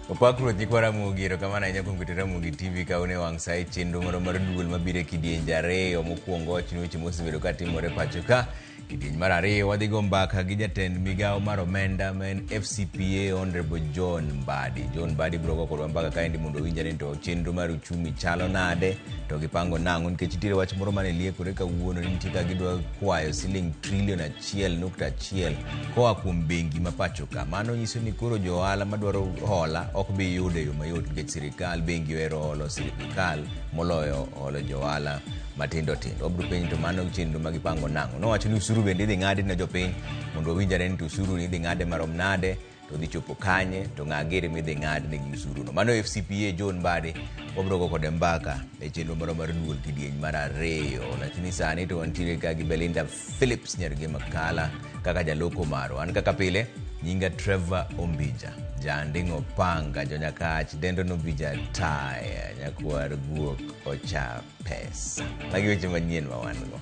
Opakro jikwara mugiro kama na nyako ngutira mugi TV kaune wang sai chendu moro mar duol mabire kidienje ariyo mokwongo chino weche mosebedo ka timore pacho ka. Kidienje mar ariyo wadhi go mbaka gi jatend migawo mar omenda men FCPA Honorable John Mbadi. John Mbadi biro go kodwa mbaka kaendi mondo winjane to chendu mar uchumi chalo nade to gipango nango nikech nitiere wach moro mane liekore kawuono ni nitie ka gidwa kwayo siling trilion 1.1 koa kuom bengi ma pacho ka. Mano nyiso ni koro jo ohala madwaro hola ok bi yude yo mayot nikech sirikal bengi ohero holo sirikal moloyo holo jo ohala matindo tindo. Obro penjo to mano chenro magipango nango. Nowacho ni usuru bende idhi ng'adi ne jopiny mondo winjare ni usuru ni idhi ng'ade marom nade to dhi chopo kanye to ng'agere midhi ng'ad ne gi usuru no. Mano FCPA John Mbadi obro go kode mbaka e chenro moro mar duol kidieny mar ariyo. Lakini sani to wantiere ka gi Belinda Phillips nyargi makala kaka jaloko maro. An kaka pile nyinga Trevor Ombija jandingo panga jonyakach dendo Ombija taya nyakwar guok ocha pesa. Magi weche manyien ma wan go.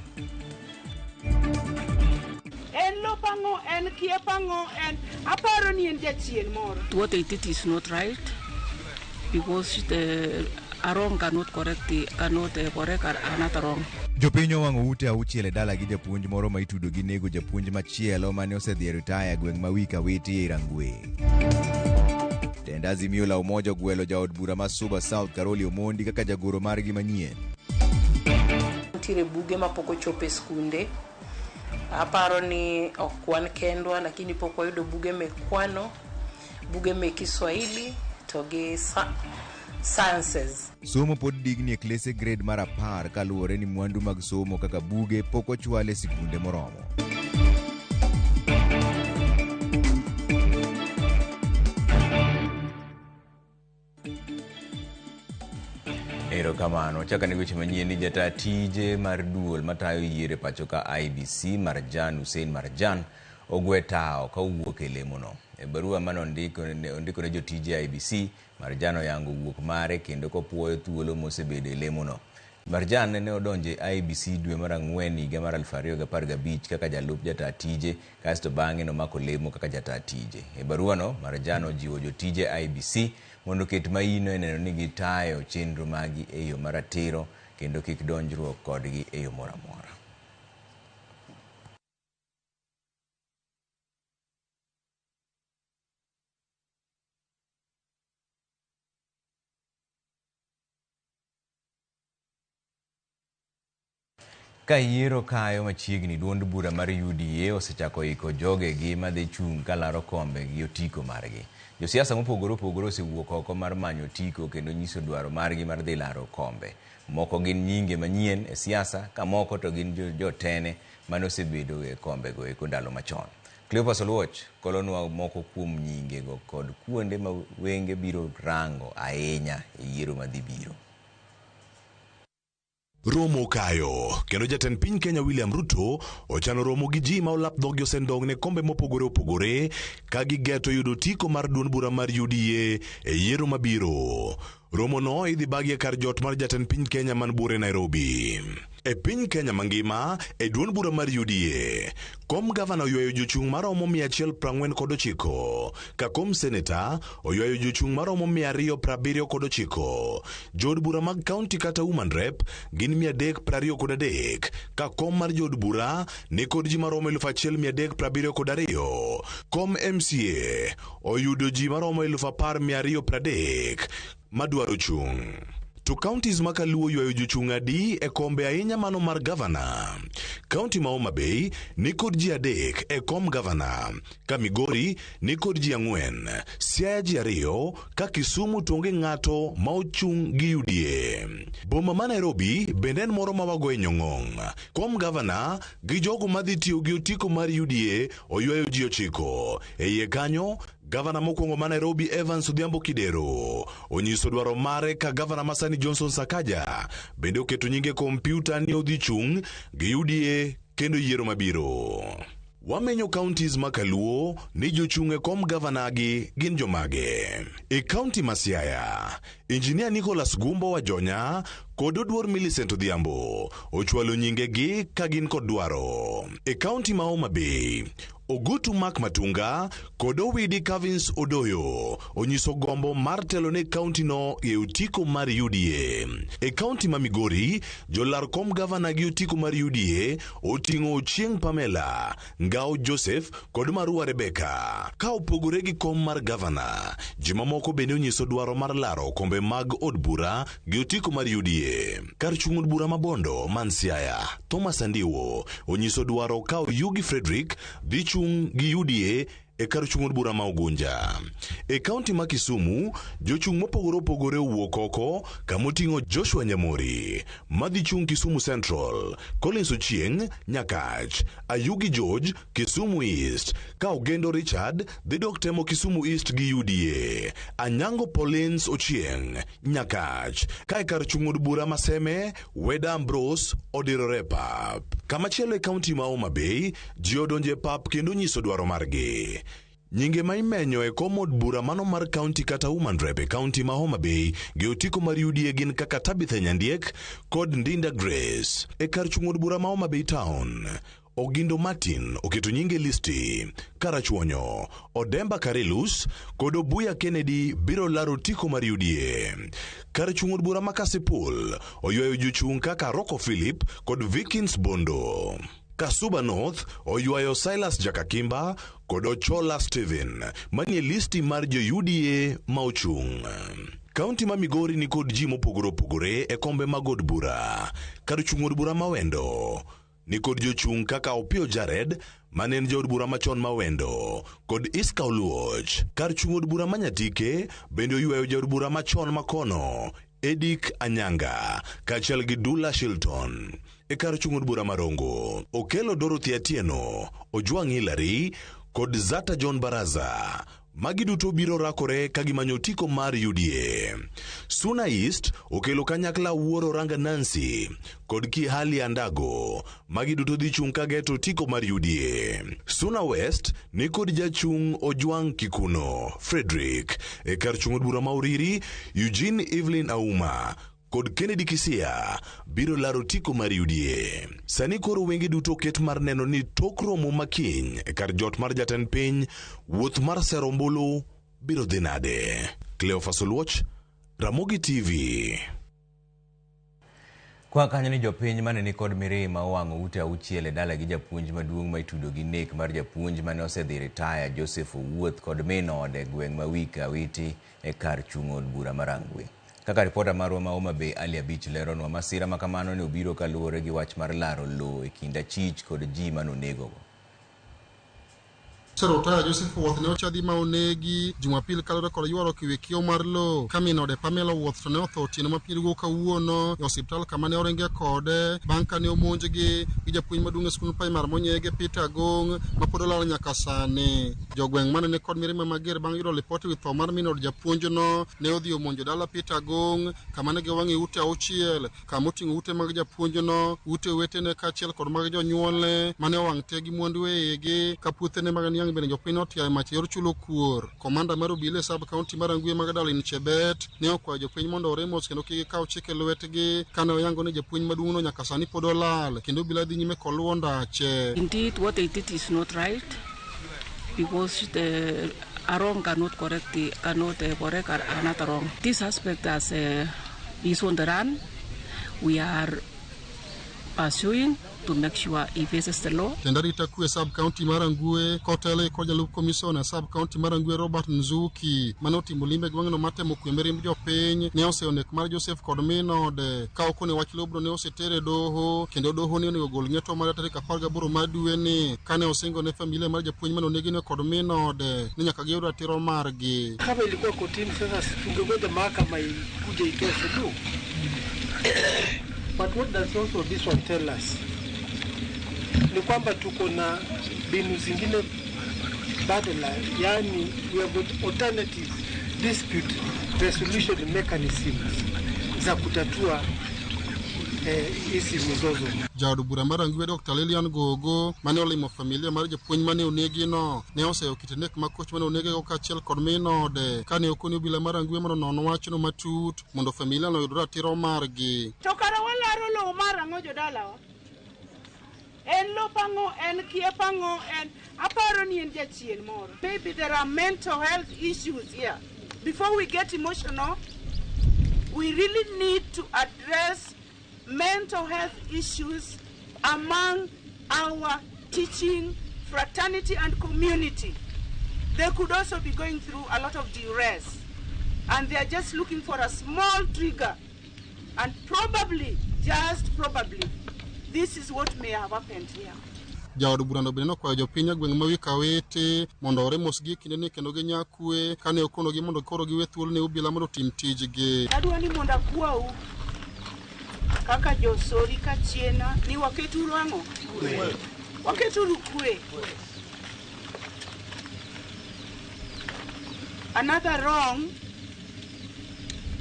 En lopango, en kiepango, en aparo ni en jachien moro. What they did is not right because the wrong cannot correct another wrong. Jopinyo wango ute auchiel e dala gi japuonj moro ma itudo gi nego japuonj machielo mane osedhi retire gweng ma wika witi Rangwe. Tenda Azimio la Umoja ogwelo jaod bura ma Suba South Karoli Omondi kaka jagoro margi manyien. Tire buge mapoko chope skunde. Aparo ni okwan kendwa lakini poko yudo buge mekwano, buge me Kiswahili to gi sciences. Somo pod digni e klase grade mar 10 kaluwore ni mwandu mag somo kaka buge poko chwale sikunde moromo. Ero kamano, chaka ni weche manyien ni jata tije mar duol matayo yiere pacho ka IBC Marjan Hussein Marjan ogwe tao ka owuok e lemono. E barua mano ondiko ne jotije IBC Marjan oyango wuok mare kendo kopuoyo thuolo mosebedo e lemono. Marjan ne odonje IBC dwe mar Ang'wen higa mar 2015 kaka jalup jata tije kasto bang'e nomako lemo kaka jata tije. E barua no Marjan ojiwo jotije IBC mondo ket maino e neno ni gitayo chenro magi e yo maratiro kendo kik donjruok kodgi e yo moro amora. Ka yiero kayo machiegni duond bura mar UDA osechako iko joge gi madhi chung kalaro kombe gi otiko margi. Josiasa mopogore opogore osewuok oko mar manyo otiko kendo nyiso dwaro margi mar dhi laro kombe. Moko gin nyinge manyien e siasa ka moko to gin jotene mane osebedo e kombe go e ndalo machon. Cleopas Oluoch kolonwa moko kuom nyinge go kod kuonde ma wenge biro rango ahinya e yiero madhi biro. Romo kayo, kendo jatend piny Kenya William Ruto ochano romo gi ji ma olap dhogi osendong ne kombe mopogore opogore ka gigeto yudo tiko mar duond bura mar UDA e yiero mabiro. Romo no idhi bagie kar jot mar jatend piny Kenya man bure Nairobi. E piny Kenya mangima, e duond bura mar UDA, kom gavana oyuayo jochung maromo 149, ka kom seneta oyuayo jochung maromo 279, jod bura mag county kata woman rep gin 323, ka kom mar jod bura ni kod ji maromo 1372, kom MCA oyudo ji maromo 10230 madwaro chung. To counties makaluo yuayo jochung adi e kombe ahinya mano mar gavana. County ma Homa Bay ni kod ji 3 e kom gavana, ka Migori ni kod ji 4, Siaya ji 2, ka Kisumu tonge ng'ato ma ochung gi UDA. Boma ma Nairobi bende en moro ma wago e nyong'ong. Kom gavana gi jogo madhi tiyo gi otiko mar UDA oyuayo ji 9. E iye kanyo Gavana mokwongo ma Nairobi Evans Odhiambo Kidero onyiso dwaro mare ka gavana Masani Johnson Sakaja bende oketo nyinge kompyuta ni odhi chung gi UDA kendo yiero mabiro. Wamenyo counties makaluo ni jochunge kom gavana gi gin jomage. E county ma Siaya, Engineer Nicholas Gumbo Wajonya kod Oduor Millicent Odhiambo ochwalo nyingegi ka gin kod dwaro. E kaunti ma Homa Bay, Ogutu Mak Matunga kod Owidi Kavins Odoyo onyiso gombo mar telo ne kaunti no e otiko mar UDA. E kaunti ma Migori, jolar kom gavana gi otiko mar UDA oting'o Ochieng Pamela, Ngao Joseph kod Marua Rebecca. Ka opogore gi kom mar gavana, jimamoko bende onyiso dwaro mar laro kombe mag od bura gi otiko mar UDA. Kar chung' od bura ma Bondo, Mansiaya, Thomas Andiwo onyiso dwaro kao Yugi Frederick dhi chung' gi UDA e kar chung' od bura ma Ugunja. E kaunti ma Kisumu, jochung' mopogore opogore owuok oko kamoting'o Joshua Nyamori madhi chung' Kisumu Central, Collins Ochieng Nyakach, Ayugi George Kisumu East, ka Ogendo Richard dhi dok temo Kisumu East gi UDA, Anyango Paulins Ochieng Nyakach, ka e kar chung' od bura ma Seme Weda Ambrose odirore pap. Kamachielo e kaunti ma Homa Bay, ji odonje pap kendo nyiso dwaro margi. Nyinge ma imenyo e kom od bura mano mar kaunti kata Woman Rep e kaunti ma Homa Bay gi otiko mar UDA gin kaka Tabitha Nyandiek kod Ndinda Grace. E kar chung' od bura ma Homa Bay Town, Ogindo Martin oketo nyinge listi. Karachuonyo, Odemba Karelus kod Obuya Kennedy biro laro tiko mar UDA. Kar chung' od bura ma Kasipul oywayo jochung' kaka Rocco Philip kod Vikins Bondo. Kasuba North oywayo Silas Jakakimba kod Ochola Steven manie listi mar jo UDA ma ochung'. Kaunti ma Migori ni kod ji mopogore opogore e kombe mag od bura. Kar chung' od bura ma Wendo ni kod jochung' kaka Opio Jared mane en jaod bura machon ma Wendo kod Iska Oluoch. Kar chung' od bura ma Nyatike bende oywayo jaod bura machon ma kono Edik Anyanga kaachiel gi Dula Shilton. E kar chung' od bura Marongo, Okelo Dorothy Atieno, Ojwang Hillary kod Zata John Baraza magi duto biro rakore ka gimanyo tiko mar UDA. Suna East okelo kanyakla Wuoro Ranga Nancy kod Kihali Andago magi duto dhi chung' ka geto tiko mar UDA. Suna West ni kod jachung' Ojwang Kikuno Frederick. E kar chung' od bura ma Uriri, Eugene Evelyn Auma kod Kennedy Kisia biro laro tiko mar UDA. Sani koro wenge duto ket mar neno ni tok romo makiny e kar jot mar jatend piny, wuoth mar sero ombulu biro dhi nade. Cleophas Oluoch, Ramogi TV. Kwa kanyo ni jopiny mane ni kod mirima owang'o ute auchiel e dala gi japuonj maduong' ma itudo gi nek mar japuonj mane osedhi retire Joseph Owuoth kod min ode gweng' ma Wika Witi e kar chung' od bura Marangwe. Kaka ripota marwa ma Homa Bay Ali Abich leronwa, masira makamano ne obiro kaluwore gi wach mar laro lo e kind achich kod ji manonego. Serotaya Joseph Owuoth ne ochadhi ma onegi Jumapil kalore kod ywaro kiwekio mar lo. Kaminode Pamela Owuoth to ne otho otieno ma pirgo kawuono e osiptal kama ne orenge kode bang' kane omonjgi gi japuonj maduong' e skul primar Monyege Peter Gong ma pod olal nyaka sani. Jogweng' mane ne kod mirima mager bang' yudo ripot wi tho mar min od japuonjno ne odhi omonjo dala Peter Gong kama ne giwang'e ute auchiel kama oting'o ute mag japuonjno, ute wetene kaachiel kod mag jonyuolne mane owang' te gi mwandu e igi ka puothene mag niang' bende jopiny otiaye mach yor chulo kuor. Komanda mar obila e sub county mar Angwe Magdalene Chebet ne okwayo jopiny mondo oremos kendo kik gikaw chike e lwetgi kane oyango ni japuonj maduong'no nyaka sani pod olal kendo obila dhi nyime kod luwo ndache. Indeed, what they did is not right because the wrong cannot correct another wrong. This aspect is on the run. We are pursuing to make sure he faces the law. Tendarita kwe sub county Marangwe kotele ko jalup commissioner sub county Marangwe Robert Nzuki manoti mulimbe gwang'no matemo kwembere mjo piny ne oseonek mar Joseph kod minode ka okone wach lobro ne osetere doho kendo doho ne onego gol ng'eto mar tarik 18 mar dwe ni kane osingo ne familia mar japuonj manonegi ne kod minode ni nyaka giyud ratiro margi. Kama ilikuwa kotini sasa tungegoja mahakama ikuje itoe suluhu. But what does also this one tell us? Ni kwamba tuko na mbinu zingine badala, yani we have got alternative dispute resolution mechanisms za kutatua isi mizozo. Jaod bura mar Rangwe Dr. Lilian Gogo mane olimo familia mar japuonj mane onegi no ne oseyo kit nek ma koch mane onege go kaachiel kod minode kane okoni obila mar Rangwe mondo non wachno matut mondo familia no yud ratiro margi. To kara walaro lo mar ang'o jodalawa? En lo pango, en kie pango, en aparo ni en jachien moro. Maybe there are mental health issues here. Before we get emotional, we really need to address mental health issues among our teaching fraternity and community. They could also be going through a lot of duress, and they are just looking for a small trigger, and probably, just probably, this is what may have happened here. Jaod burano bende nokwayo jopiny agweng' ma Wikawete mondo oremosgi kinde ni kendo ginyakwe kane okonogi mondo koro giwe thuolo ne obila mondo tim tijgi. Adwa ni mondo akwau kaka josori kachiena ni waketuru ang'o? Waketuru kwe. Another wrong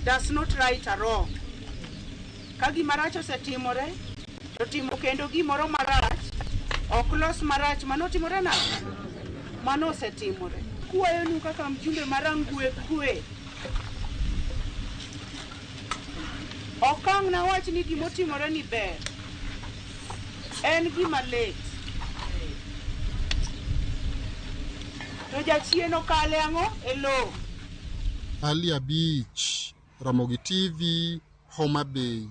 does not right a wrong. Ka gimaracho osetimore, to timo kendo gimoro marach, ok los marach mano timore na, mano osetimore. Kuwayonu kaka mjumbe mar Rangwe kwe. Okang' na wach ni gimotimore ni ber. En gima lit. To jachien okale ang'o e lo. Ali Beach, Ramogi TV, Homa Bay.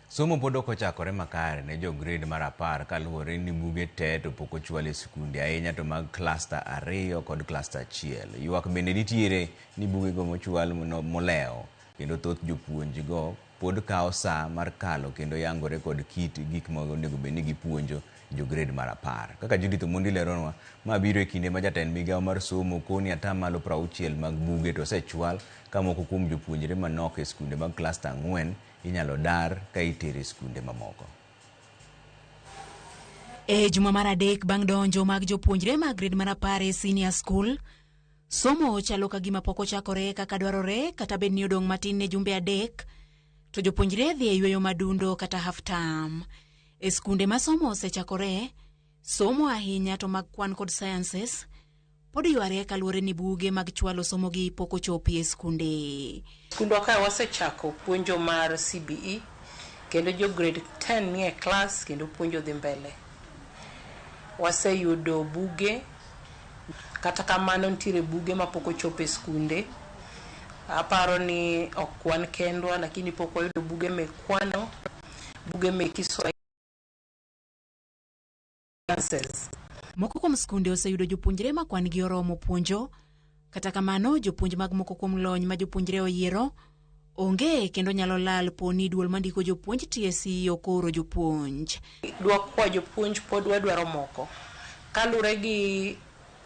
Somo pod ok ochakore makare ne jo grade mar 10 kaluwore ni buge te to pok ochwal e sikunde ahinya to mag cluster 2 kod cluster 1. Ywak bende nitiere ni buge go mochwal moleo kendo thoth jopuonjgo pod kawo saa mar kalo kendo yangore kod kit gik ma onego bed ni gipuonjo jo grade mar 10. Kaka Judith Omondi leronwa, ma biro e kinde ma jatend migawo mar somo koni atamalo 60 mag buge to osechwal ka moko kuom jopuonjre manok e sikunde mag cluster 4 inyalo dar ka itere skunde mamoko. E juma mar adek bang' donjo mag jopuonjre mag grade mar 10 e senior school, somo chalo ka gima pok ochakore kaka dwarore kata bed ni odong' matin ne jumbe adek, to jopuonjre dhi e yweyo madundo kata half term. E skunde ma somo osechakore, somo ahinya to mag kwan kod sciences pod yware kaluwore ni buge mag chwalo somo gi pok ochopi e skunde. Skundwa ka wasechako puonjo mar CBE kendo jo grade 10 ni e class kendo puonjo dhi mbele. Waseyudo buge, kata kamano nitiere buge ma pok ochopo e skunde. Aparo ni okwan kendwa lakini pok wayudo buge mekwano, buge mekiswahili. Moko kuom skunde oseyudo jopuonjre ma kwan gi oromo puonjo, kata kamano jopuonj mag moko kuom lony ma jopuonjre oyiero onge kendo nyalo lal poni duol mandiko jopuonj TSC okoro jopuonj. Dwa kwa jopuonj pod wadwaro moko. Kalure gi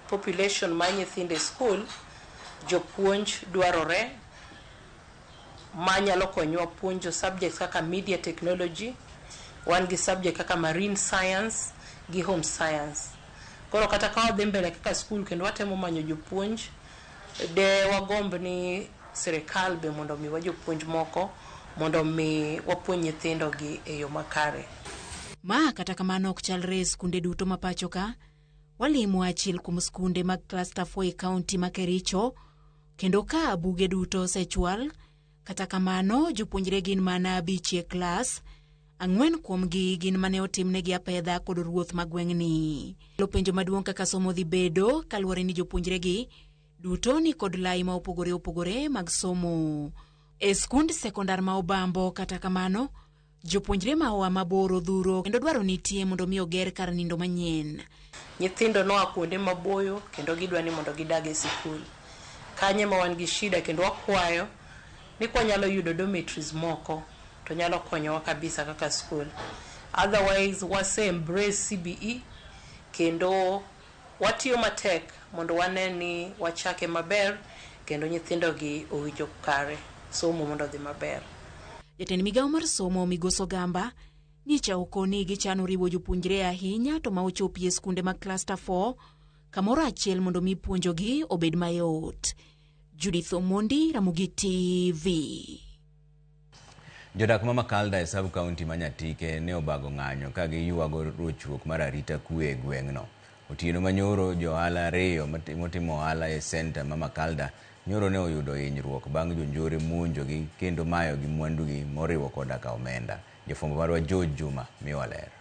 population ma nyithindo e school, jopuonj dwarore ma nyalo konyowa puonjo subjects kaka media technology, wan gi subject kaka marine science gi home science. Koro kata ka wadhi mbele kaka school kendo watemo manyo jopuonj, de wagomb ni serikal be mondo mi wajopuonj moko mondo mi wapuonj nyithindo gi e yo makare. Ma kata kamano ok chalre skunde duto ma pacho ka, walimo achiel kuom skunde mag cluster 4 e county ma Kericho, kendo ka buge duto osechwal, kata kamano jopuonjre gin mana 5 e klas, 4 kuomgi gin mane otimnegi apedha kod ruoth magweng'ni. Penjo maduong' kaka somo dhi bedo kaluwore ni jopuonjre gi duto ni kod lai ma opogore opogore mag somo. E skund sekondar ma Obambo kata kamano, jopuonjre ma oa mabor odhuro kendo dwaro nitie mondo mi oger kar nindo manyien. Nyithindo noa kuonde maboyo kendo gidwa ni mondo gidag e sikul. Kanye ma wan gi shida kendo wakwayo ni kwa nyalo yudo dormitories moko to nyalo konyowa kabisa kaka school. Otherwise wase embrace CBE kendo watiyo matek mondo wane ni wachake maber kendo nyithindo gi owinjo kare somo mondo dhi maber. Jatend migawo mar somo Migoso Gamba nicha okoni gichano riwo jopuonjre ahinya to ma ochopi e skunde mag cluster 4 kamoro achiel mondo mi puonjogi obed mayot. Judith Omondi, Ramogi TV. Jodak ma Makalda e sub county Manyatike ne obago ng'anyo ka giyuago rochruok mar arita kwe e gweng'no. Otieno manyoro johala ariyo motimo ohala e center ma Makalda nyoro ne oyudo hinyruok bang' jonjore monjogi kendo mayogi mwandugi moriwo koda ka omenda. Jofwambo marwa George Juma miwa ler.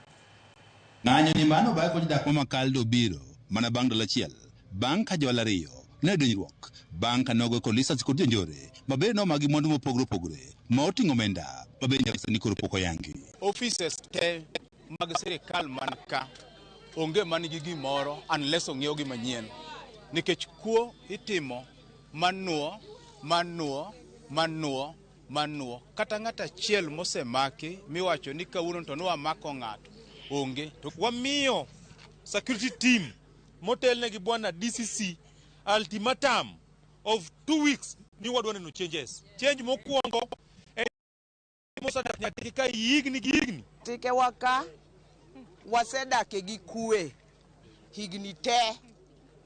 Ng'anyo ni mano ba ko jodak ma Makalda obiro mana bang' dala achiel bang' ka johala ariyo ne donjruok bang' ka nogo kolisa kod jonjore maber no magi mwandu mopogore ma oting'o omenda maber nyaka ni koro poko yangi. Offices te mag sirikal man ka onge manigi gimoro unless ong'iew gi manyien, nikech kuo itimo manuo kata ng'at achiel mosemaki miwacho ni kawuono to nwamako ng'ato onge. To wamiyo security team motelne gi bwana DCC ultimatum of 2 weeks ni wadwa neno changes. Change mokwongo mosadak Nyatike ka higni tike waka wasedake gi kue higni te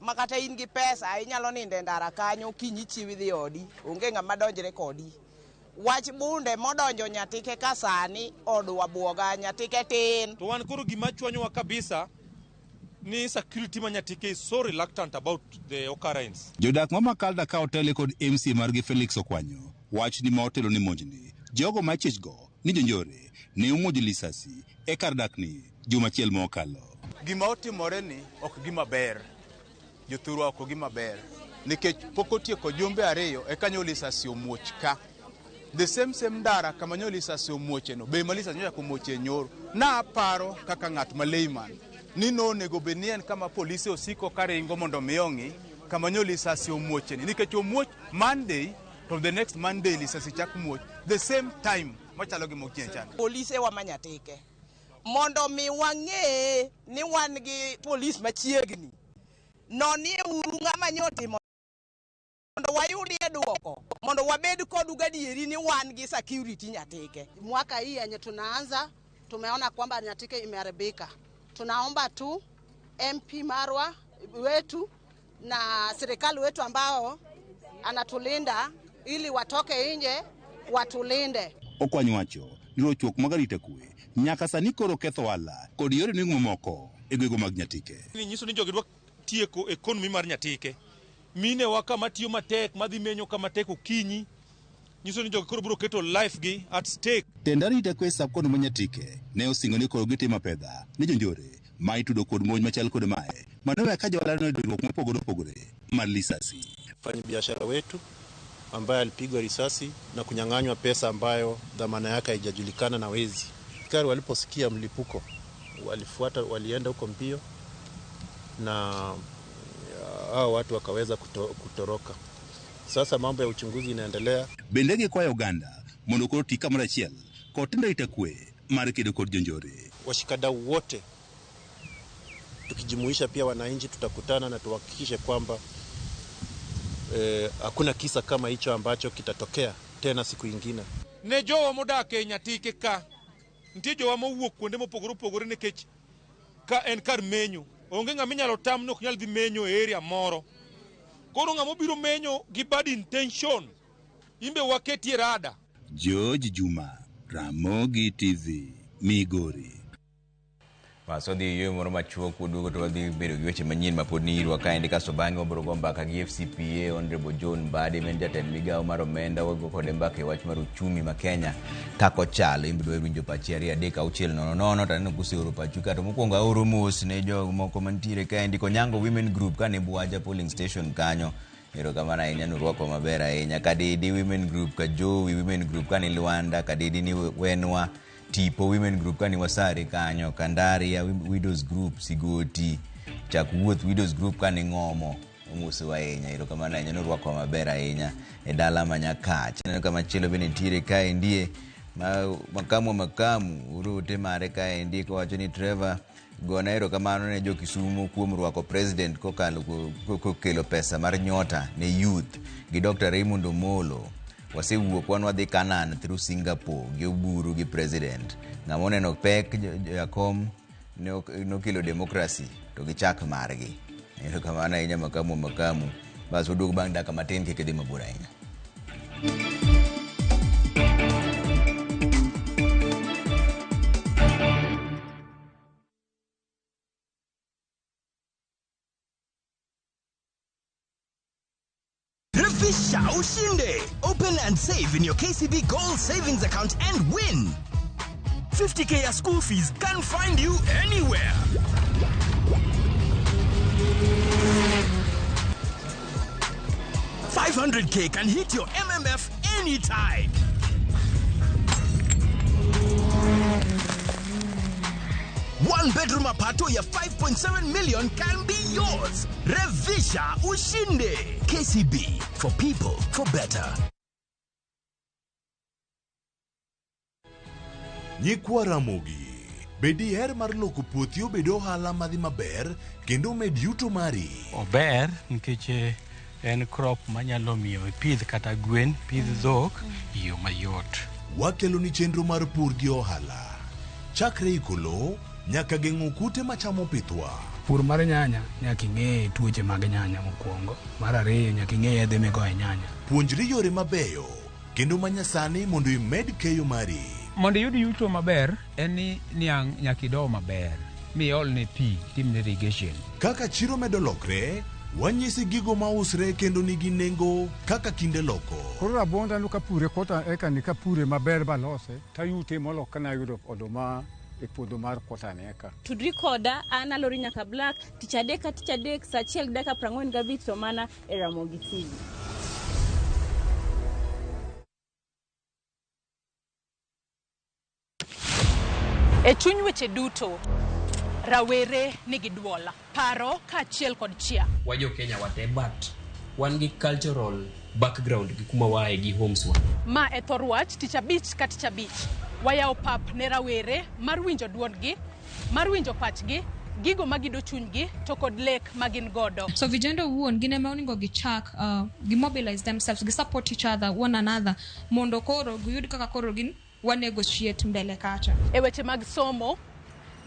makata in gi pesa inyalo ninde ndara kanyo kinyi chiwi dhi odi onge ng'ama donjre kodi. Wach bunde modonjo Nyatike ka sani odwa buoga Nyatike tin. To wan koro gima chwanyowa kabisa ni security ma Nyatike is so reluctant about the occurrence. Jodak ma Makalda ka otele kod MC margi Felix Okwanyo wach ni ma otelo ni monjni jogo ma chechgo ni jonjore ne omonjo lisasi e kar dakni juma achiel mokalo. Gima otimore ni ok gima ber, jothurwa ok gima ber, nikech pok otieko jumbe ariyo e kanyo lisasi omuoch ka. The same ndara kama nyo lisasi omuoche no be malisa nyo yakomuoche nyoro. Na aparo kaka ng'at ma layman ni no nego benien kama polisi osiko karingo mondo miyongi kama nyo lisasi omuoche ni, nikech omuoch Monday to the next Monday lisasi chak muoch the same time machalo gi mokienchana. Polisi wa Manyatike mondo mi wang'e ni wan gi polis machiegni no ni uru ng'ama nyotimo mondo wayudi duoko mondo wabed kod gadieri ni wan gi security Nyatike. Mwaka hii yenye tunaanza tumeona kwamba Nyatike imeharibika. Tunaomba tu MP Marwa wetu na serikali wetu ambao anatulinda ili watoke nje watulinde. Okwanyo wacho ni rochruok mag arita kwe nyaka sani koro ketho ohala kod yore neng'o moko e gwego mag Nyatike. Ni nyiso ni jogi dwa tieko economy mar Nyatike. Mine waka matiyo matek madhi menyo kama tek okinyi nyiso ni jogi koro biro keto life gi at stake. Tend arita kwe sab kono ma Nyatike ne osingo ni koro gitimo pedha ni jonjore ma itudo kod monj machal kod mae manowe ka johala no donjruok mopogore mar lisasi. Mfanyi biashara wetu ambaye alipigwa risasi na kunyang'anywa pesa ambayo dhamana yake haijajulikana na wezi. Askari waliposikia mlipuko walienda huko mbio na hao watu wakaweza kutoroka. Sasa mambo ya uchunguzi inaendelea. Bendege kwa Uganda mondo koro tika mara achiel kotenda itakwe mar kedo kod jonjore. Washikadau wote tukijumuisha pia wananchi tutakutana na tuhakikishe kwamba hakuna kisa kama hicho ambacho kitatokea tena siku nyingine. Ne jowa modake Nyatike ka nitie jowa mowuok kuonde mopogore nikech ka en kar menyo onge ng'ama inyalo tam nok nyal dhi menyo e area moro. Koro ng'ama obiro menyo gi bad intention imbe waketie rada. George Juma, Ramogi TV, Migori. Paso di yo moro machuok kudugo to wadhi bedo gi weche manyien mapod ni irwa kaendi kasto bang'e wabiro go mbaka gi FCPA Honorable John Mbadi men jatend migawo mar omenda wago kode mbaka e wach mar uchumi ma Kenya kako chalo imbido winjo pachi 3-6-0-0 taneno kuseoro pachu ka to mokwongo aoro mos ne jogo moko mantiere kaendi Konyango Women Group kane Buaja polling station kanyo. Ero kamana ahinya nurwako maber ahinya Kadidi Women Group ka Jowi Women Group kane Luanda Kadidi ni Wenwa Tipo Women Group kani Wasari kanyo Kandaria Widows Group Sigoti Chakwuoth Widows Group kani Ng'omo Omuso wa ahinya ero kamana ahinya nurwako maber ahinya e dala Manyakach. Neno kama chielo bende ntiere kae ndie makamu urote mare kae ndie kowacho ni Trevor gona ero kamano ne jo Kisumu kuom rwako president kokelo pesa mar nyota ne youth gi Dr. Raymond Omolo. Wasewuok wan wadhi Canaan through Singapore gi Oburu gi president. Ng'ama oneno pek Jakom nokelo demokrasi to gi chak margi. Ero kamano ahinya makamu bas oduog bang' dakika matin kik idhi mabor ahinya. Revisha ushinde. Open and save in your KCB Gold Savings account and win. 50K school fees can find you anywhere. $500K can hit your MMF anytime. One-bedroom apartment ya 5.7 million can be yours. Revisha ushinde. KCB, for people, for better. Nyikwa Ramogi, bedi her mar loko puothi obedo ohala madhi maber kendo med yuto mari. Ober nikech en crop manyalo miyo ipidh kata gwen, pidh dhok iyo mayot. Wakelo ni chenro mar pur gi ohala. Chakre ikolo nyaka geng'o kute machamo pithwa. Pur mar nyanya nyaka ing'e tuoche mag nyanya mokwongo. Mar ariyo nyaka ing'e yedhe migoyo nyanya. Puonjri yore mabeyo kendo manyasani mondo imed keyo mari. Mondo yud yuto maber en ni niang' nyaka ido maber. Miol ne pi, timne irrigation. Kaka chiro medo lokre, wanyisi gigo mausre kendo nigi nengo kaka kinde loko. Koro rabonda nuka pure kota eka nika pure maber balose, tayute molo kana yudo odoma e puodho mar kota neka. Tudri koda ana lori nyaka black, tichadek, sachiel deka 45 to mana e Ramogi TV. E chuny weche duto, rawere nigi duola, paro kaachiel kod chia. Wajo Kenya wate but wan gi cultural background gi kuma wae gi homes wa. Ma e thor wach tich abich ka tich abich. Wayawo pap ne rawere mar winjo duondgi, mar winjo pachgi, gigo magido chunygi to kod lek magin godo. So vijana wuon gine maoningo gichak mobilize themselves, gi support each other, one another, mondo koro giyud kaka koro gin wa negotiate mbele kacha. E weche mag somo,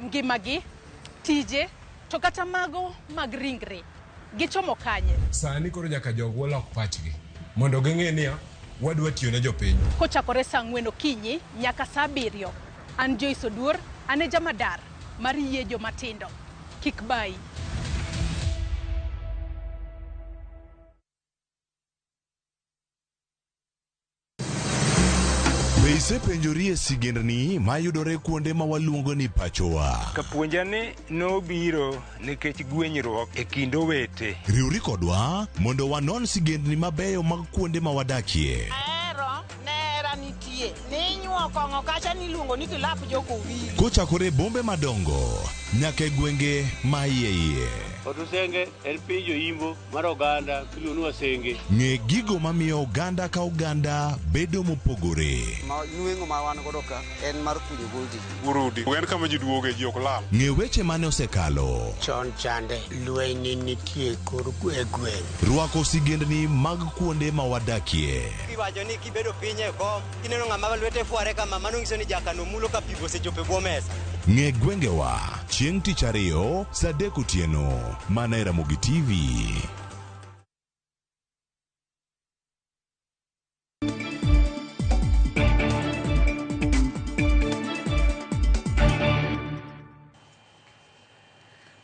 ngimagi, tije, to kata mago mag ringre, gichomo kanye. Sani koro nyaka jogwa lok pachgi, mondo ging'e niya wadwa tiyo ne jopiny. Kochakore saa 4 okinyi nyaka saa 7. An Joyce Oduor, ane jamadar mar yie jomatindo. Kik bai. Be isepenjori e sigendni mayudore kuonde ma waluongo ni pachowa? Kapuonjani nobiro nikech gwenyruok e kind owete. Riwri kodwa mondo wanon sigendni mabeyo mag kuonde ma wadakie. Nera nitie. Ninyuo kong'o kacha niluongo ni kilap joko wiri. Kochakore bombe madongo nyaka gwenge ma iye. Otusenge en piny joimbo mar oganda miluongo ni Wasenge. Ng'e gigo mamiyo oganda ka oganda bedo mopogore. Nueng'o ma wan godo ka en mar kunyo goldi. Urudi, en kama ji duoge ji ok lal. Ng'e weche mane osekalo. Chon chande lweny nitie kor gweng'. Rwako sigendni mag kuonde ma wadakie. Iwacho ni kibedo piny e kom, kineno ng'ama lwete fuare kama, mano nyiso ni jakano mulo ka pi osechopo e bwo mesa. Ng'e gwengewa chieng' tich ariyo saa 3 otieno mana e Ramogi TV.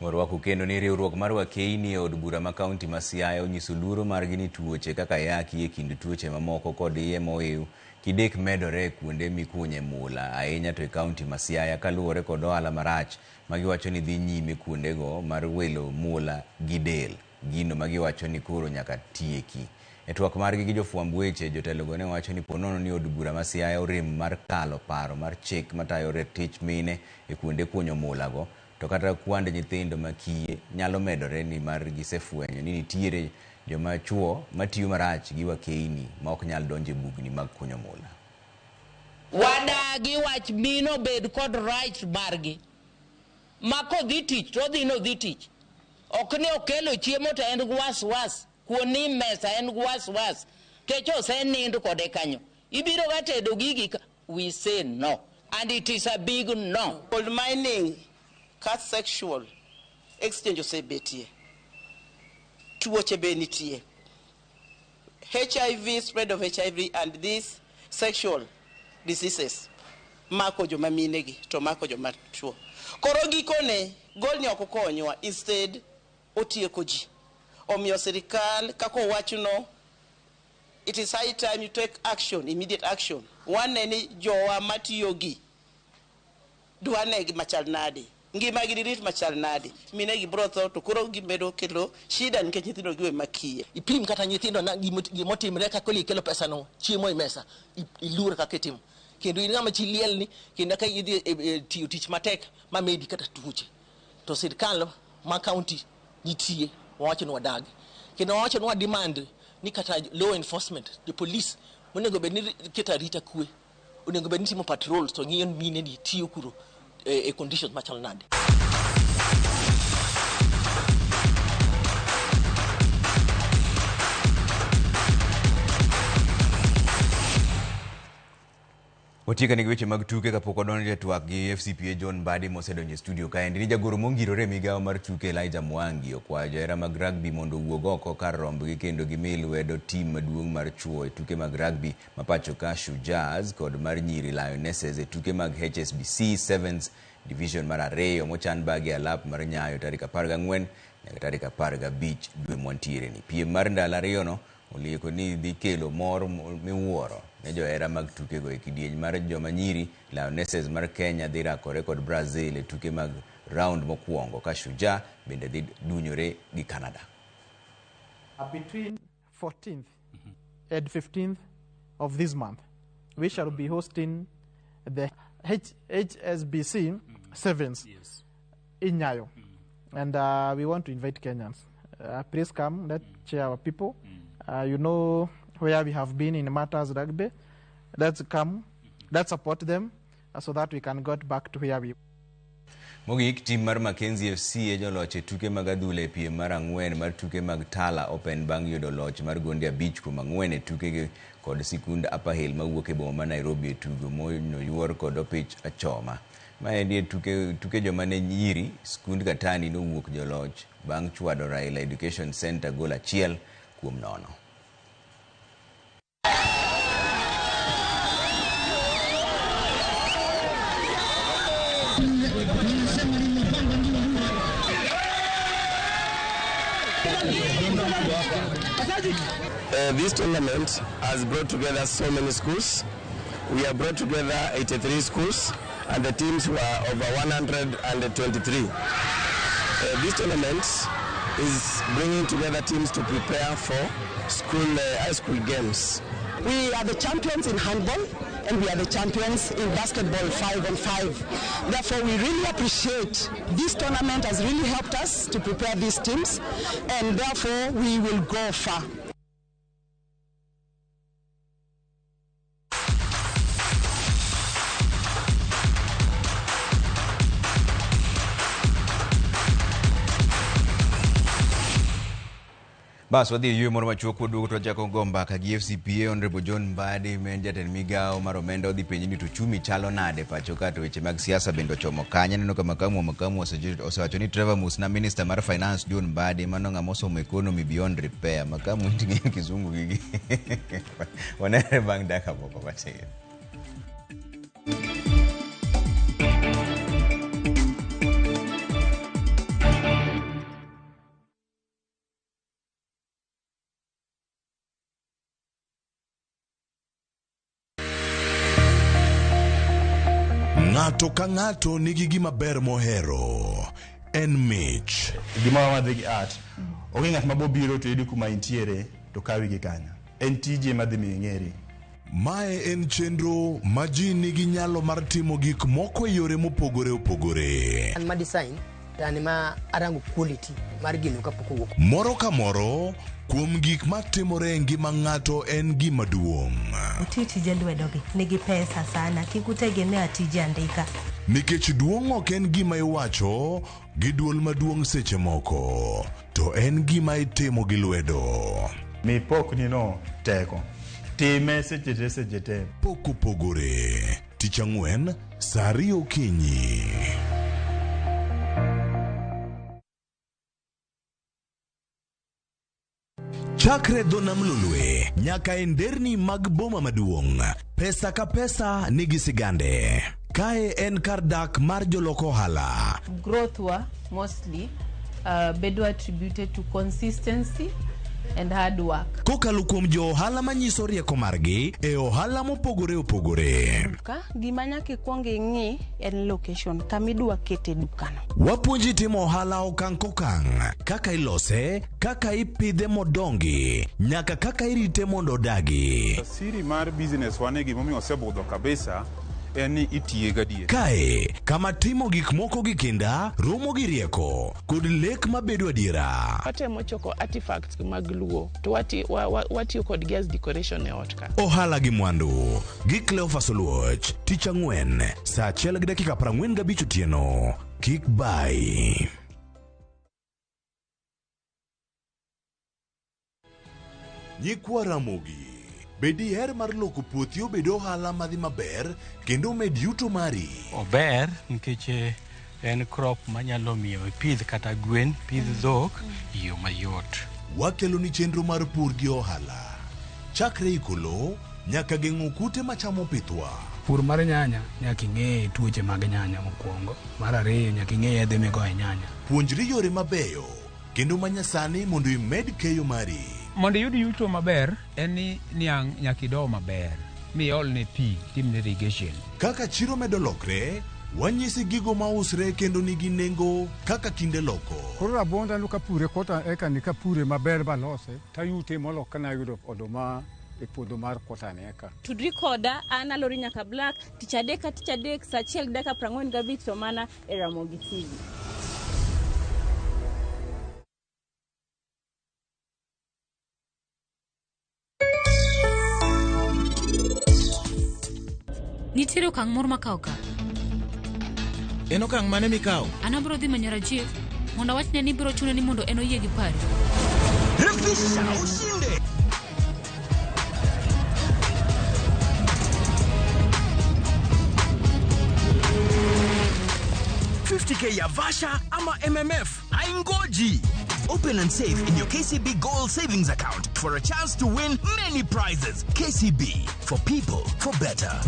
Morwako kendo ni riwruok mar Wakeini e od bura ma kaunti ma Siaya onyiso luoro margi ni tuoche kaka yaki e kind tuoche mamoko kod iye moiw kidek medore kuonde mikunye mula ahinya to e kaunti ma Siaya kaluwore kod ohala marach magiwacho ni dhi nyime kuondego mar welo mula gi del, gino magiwacho ni koro nyaka tieki. E twak margi gi jofwamb weche, jotelogo ne wacho ni ponono ni od bura ma Siaya orem mar kalo paro mar chik matayo retich mine e kuonde kunyo mulago, to kata kwande nyithindo makiye nyalo medore ni mar gisefwenyo ni nitiere joma chuo matiyo marach gi Wakeini ma ok nyal donje bugni mag kunyo mula. Wadagi wach mino bed kod right margi. Ma kodhi tich to dhi no dhi tich. Ok ne okelo chiemo to en was kuoni mesa en was kecho osenindo kode kanyo. Ibiro gatedo gigi, we say no, and it is a big no. Gold mining, cat sexual exchange osebetie, tuoche be nitie, HIV, spread of HIV and these sexual diseases mako joma minegi to mako joma chuo. Koro gikone gold ni ok okonyowa, instead otieko ji. Omiyo sirikal kako wachuno it is high time you take action, immediate action. One any jowa matiyogi duanegi machalnadi. Ngima gidirit machalnadi. Minegi brotho to kuro gimedo kelo shida nikech nyithindo giwe makie. Ipim kata nyithindo na gimotimre ka koli kelo pesa no chiemo e mesa ilur ka ketim. Kendo in ngama chiliel ni kendo ka idhi tiyo tich matek ma medi kata tuche. To sirkal ma county nitie wacho ni wadag. Kendo wacho ni demand ni kata law enforcement, the police monego bed ni keta rita kwe. Onego bed ni timo patrols to ngiyo mine ni tiyo kuro e conditions machal nade. Otieka nigi weche mag tuke kapok odonjo e twak gi FCPA John Mbadi mosedonjo e studio kaendi. Ni jagoro mongirore migawo mar tuke Elijah Mwangi okwayo johera mag rugby mondo owuog oko kar rombgi kendo gimi lwedo tim maduong' mar chuo e tuke mag rugby ma pacho ka Shujaas kod mar nyiri Lionesses e tuke mag HSBC 7th Division mar 2 mochan bagi alap mar Nyayo tarik 14 nyaka tarik 15 dwe mwantiere ni. Piem mar ndalo ariyono olieko ni dhi kelo mor miwuoro ne johera mag tuke go e kidieny mar joma nyiri. Lionesses mar Kenya dhi rakore kod Brazil e tuke mag round mokwongo ka Shujaa bende dhi dunyore gi Canada. Between 14th and 15th of this month, we shall be hosting the HSBC 7th in Nyayo. And we want to invite Kenyans. Please come, let's share our people. You know where we have been in matters rugby. Let's come, let's support them so that we can get back to where we. Mogik tim mar Mackenzie FC e joloch e tuke mag adhula e piem mar 4 mar tuke mag Tala Open bang' yudo loch mar gonde 5 kuom 4 e tuke kod sikund Upper Hill mawuok e boma ma Nairobi e tugo mono yuor kod opich achoma. Maendi e tuke joma ne nyiri skund Katani nowuok joloch bang' chwado Raila Education Center gol 1 kuom 0. This tournament has brought together so many schools. We have brought together 83 schools and the teams were over 123. This tournament is bringing together teams to prepare for high school games. We are the champions in handball and we are the champions in basketball 5-on-5. Therefore, we really appreciate this tournament has really helped us to prepare these teams, and therefore we will go far. Bas wadhi yue moro machuok duogo to jako gomba ka gi FCPA Honorable John Mbadi men jatend migawo mar omenda odhi penji ni to chumi chalo nade pacho ka to weche mag siasa bendo chomo kanya. Neno kama makamu osewacho ni Trevor Musna Minister mar Finance John Mbadi mano ng'ama osomo economy beyond repair. Makamu nting'e kizungu gigi wanere bang' daka moko matin. Ng'ato ka ng'ato nigi gima ber mohero. En mich. Gima wadhi gi art. Onge ng'at mabobiro to yudi kuma intiere to kawi gi kanya. En tije madhi mi ng'eri. Mae en chenro ma ji nigi nyalo mar timo gik moko e yore mopogore opogore. An ma design tani ma arango quality mar gino kapok owuok. Moro ka moro kuom gik matimore e ngima ng'ato en gima duong'. Tije lwedogi nigi pesa sana, kikutegemea tije andika. Nikech duong' ok en gima iwacho gi duol maduong' seche moko, to en gima itimo gi lwedo. Mi pok ni no teko. Time seche te. Pok opogore. Tich Ang'wen, saa 2 okinyi. Chakre dho nam lulwe nyaka e nderni mag boma maduong', pesa ka pesa nigi sigande. Kae en kar dak mar jolok ohala. Growth wa mostly bedo attributed to consistency and hard work. Kokalo kuom jo ohala manyiso rieko margi e ohala mopogore opogore. Ka gima nyaka ikwong ing'i en location kamidwa kete dukano. Wapuonji timo ohala okang' kokang', kaka ilose, kaka ipidhe modongi, nyaka kaka irite mondo odagi. Siri mar business wane gimomiyo osebudho kabisa en ni itiye gadier. Kae, kama timo gik moko gi kinda, romo gi rieko, kod lek mabedo adiera. Watemo choko artifacts mag luo, to watiyo kod gas decoration e ot ka. Ohala gi mwandu, gi Cleophas Oluoch, tich ang'wen, saa 1:45 otieno. Kik bai. Nyikwa Ramogi. Bedi her mar loko puothi obed ohala madhi maber kendo med yuto mari. Ober nikech en crop manyalo miyo ipidh kata gwen, pidh dhok iyo mayot. Wakelo ni chenro mar pur gi ohala. Chakre ikolo nyaka geng'o kute machamo pithwa. Pur mar nyanya nyaka ing'e tuoche mag nyanya mokwongo. Mar ariyo nyaka ing'e yedhe migo e nyanya. Puonjri yore mabeyo kendo manyasani mondo imed keyo mari. Mondo yud yuto maber en ni niang' nyaka ido maber miol ne pi timne irrigation. Kaka chiro medo lokre, wanyisi gigo mausre kendo nigi nengo kaka kinde loko. Koro rabonda nuka pure kota eka nika pure maber balose tayute molo kana yudo oduma e puodho mar kota ne eka. Tudri koda an Alori Nyaka Black tich adek saa 1:45 to mana e Ramogi TV. Nitiere okang' moro makawo ka. En okang' mane mikawo? An abiro dhi manyo Rajiv mondo awachne ni biro chune ni mondo en oyie gi pari. Refisha ushinde! $50K ya Vasha ama MMF haingoji. Open and save in your KCB Gold Savings account for a chance to win many prizes. KCB, for people, for better.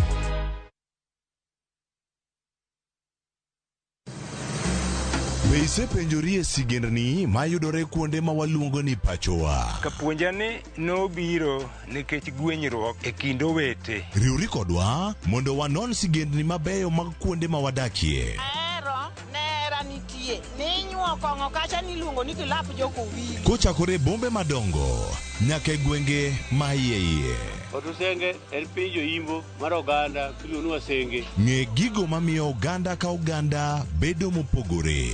Isepenjori sigendni mayudore kuonde ma waluongo ni pachowa. Kapuonjani nobiro nikech gwenyruok e kind owete. Riwri kodwa mondo wanon sigendni mabeyo mag kuonde ma wadakie. Nera nitie. Ninyuo kong'o kacha niluongo ni kilap joko wili. Kochakore bombe madongo nyaka e gwenge ma iye. Otusenge en piny joimbo mar oganda kiluonu wasenge. Ng'e gigo mamiyo oganda ka oganda bedo mopogore.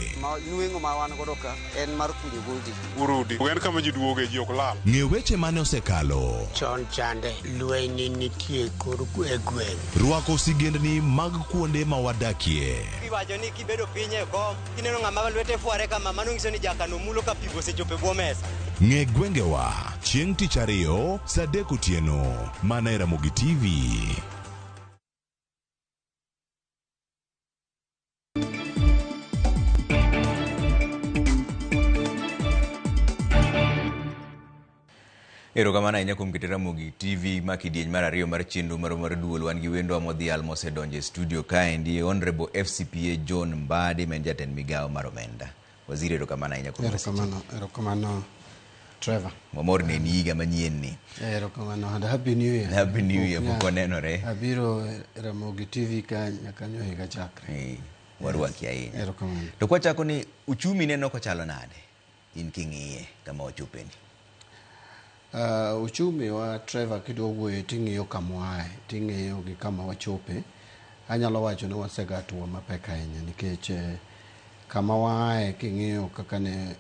Nueng'o ma wan godo ka en mar kunyo goldi. Urudi. En kama ji duoge ji ok lal. Ng'e weche mane osekalo. Chon chande lweny nitie kor e gweng'. Rwako sigendni mag kuonde ma wadakie. Iwacho ni kibedo piny e kom, kineno ng'ama lwete fuare kama mano nyiso ni jakano mulo ka pigo sechope bwo mesa. Ng'e gwengewa chieng' tich ariyo saa 3 otieno mana e Ramogi TV. Erokamano ahinya kuom keto Ramogi TV ma kidieny mar ariyo mar chenro mar duol. Wan gi wendwa modhial mosedonjo e studio kaendi, Honorable FCPA John Mbadi ma en jatend migawo mar omenda. Waziri, erokamano ahinya kuom erokamano Trevor. Mamor ne ni higa manyien ni. Erokamano and happy new year. Happy new year pok onenore. Abiro Ramogi TV ka nyaka nyo higa chakre. Warwaki ahinya. Erokamano. To kwachako ni uchumi neno kochalo nade in king'iye kama ochopeni? Uchumi wa Trevor kidwa wuoye ting'iyo kamwae, ting'iyo gi kama wachope. Anyalo wacho ni wasegatwa mapek ahinya nikech kama wae king'iyo kaka ne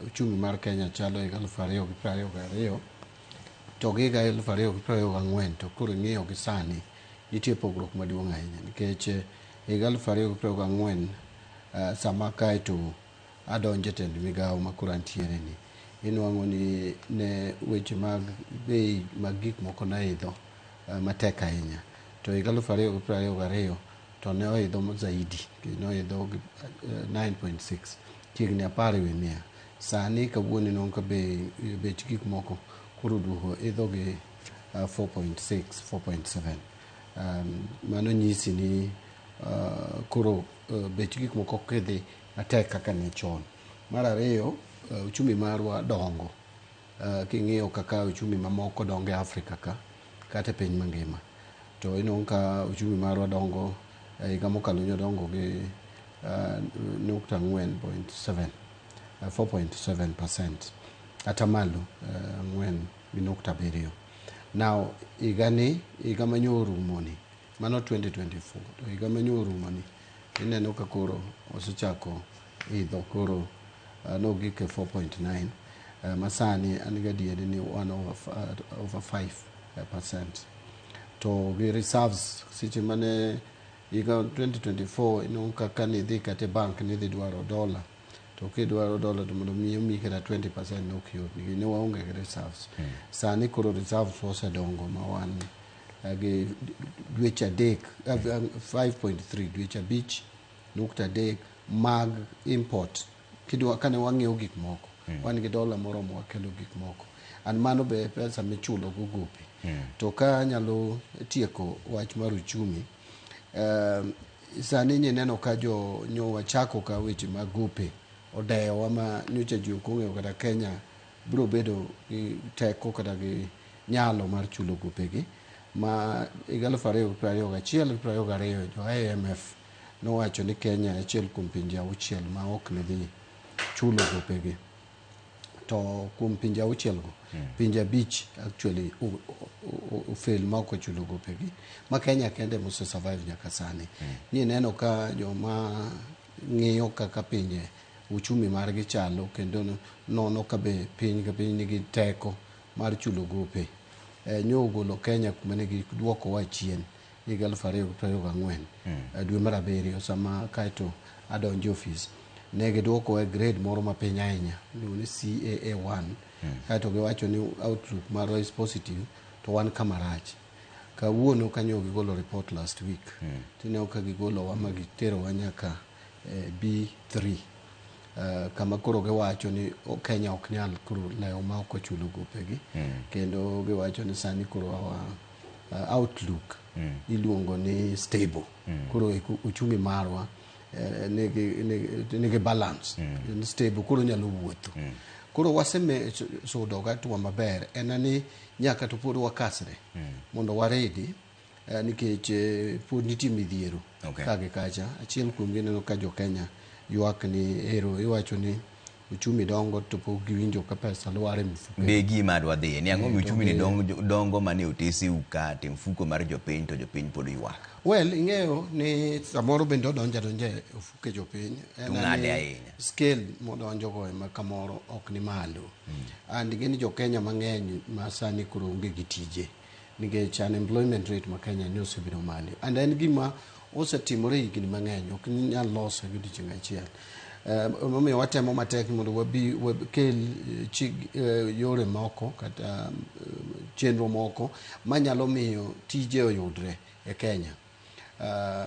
uchumi mar Kenya chalo e 2022 to gi 2024 to koro ng'iyo gi sani nitie pogruok maduong' ahinya nikech e 2024 sama kae to adonje tend migawo ma koro antiere ni inwang'o ni ne weche mag bei mag gik moko na idho matek ahinya to e 2022 to ne oidho zaidi no idho 9.6 chiegni 10%. Sani kawuono non ka bech gik moko koro duho idho gi 4.6 4.7. Mano nyisi ni koro bech gik moko kidhi matek kaka ne chon. Mar ariyo uchumi marwa dongo king'iyo kaka uchumi mamoko dongo e Afrika ka kata piny mangima. To ineno ka uchumi marwa dongo higa mokalo dongo gi 4.7%, atamalo 4.7. Now higa manyo rumoni, mano 2024, to higa manyo rumoni ineno ka koro osechako idho koro nogik 4.9, masani an ga diere ni 1/5%. To gi reserves seche mane higa 2024 ino kaka ni dhi kate bank ni dhi dwaro dola, to kidwaro dola to mondo mi kata 20% nok yot ni ne waonge gi reserves. Sani koro reserves osedongo ma wan gi dweche adek 5.3 dweche abich nukta adek mag import kidwa kane wang'iewo gik moko wan gi dola moromo wakelo gik moko, an mano be pesa michulo go gope. To ka nyalo tieko wach mar uchumi, sani neno ka nyowa chako ka weche mag gope odewa ma nyocha ji ok ong'eyo kata Kenya biro bedo gi teko kata gi nyalo mar chulo gopegi ma 2021-2022 jo IMF nowacho ni Kenya achiel kuom pinje 6 ma ok ne dhi chulo gopegi. To kuom pinje 6 go pinje 5 actually fail ma ok chulo gopegi, ma Kenya kende mose survive nyaka sani. Ni neno ka joma ng'iyo kaka pinje uchumi margi chalo kendo nono ka be piny ka piny nigi teko mar chulo gope. Nyo golo Kenya kuma nigi duoko wa chien higa 2024 dwe mar 7 sama kaito adonjo office ne giduoko e grade moro ma piny ahinya ni CAA1, kaito giwacho ni outlook marwa is positive to wan kama rach. Kawuono kanyo gigolo report last week, tineo ka gigolo wa ma gitero wa nyaka B3, kama koro giwacho ni Kenya ok nyal koro leo ma ok chulo gopegi, kendo giwacho ni sani koro outlook iluongo ni stable. Koro uchumi marwa nigi balance, stable, koro nyalo wuotho. Koro waseme sudo gatwa maber en ni nyaka to pod wakasre mondo waredi nikech pod nitie midhiero kage kacha. Achiel kuom gi neno ka jo Kenya ywak ni ero iwacho ni uchumi dongo to pok giwinjo ka pesa lware mfuko. Be gima dwa dhi ni ang'o uchumi ni dongo mane otesi ukate mfuko mar jopiny to jopiny pod ywak. Well, ing'eyo ni samoro bende donje ofuke jopiny en scale modonjo go ema kamoro ok ni malo. And gin jo Kenya mang'eny ma sani koro onge gi tije nikech unemployment rate ma Kenya ni osebedo malo, and en gima osetimore higni mang'eny, ok nyal loso gi odiechieng' achiel. Momiyo watemo matek mondo wakel yore moko kata chenro moko manyalo miyo tije oyudre e Kenya.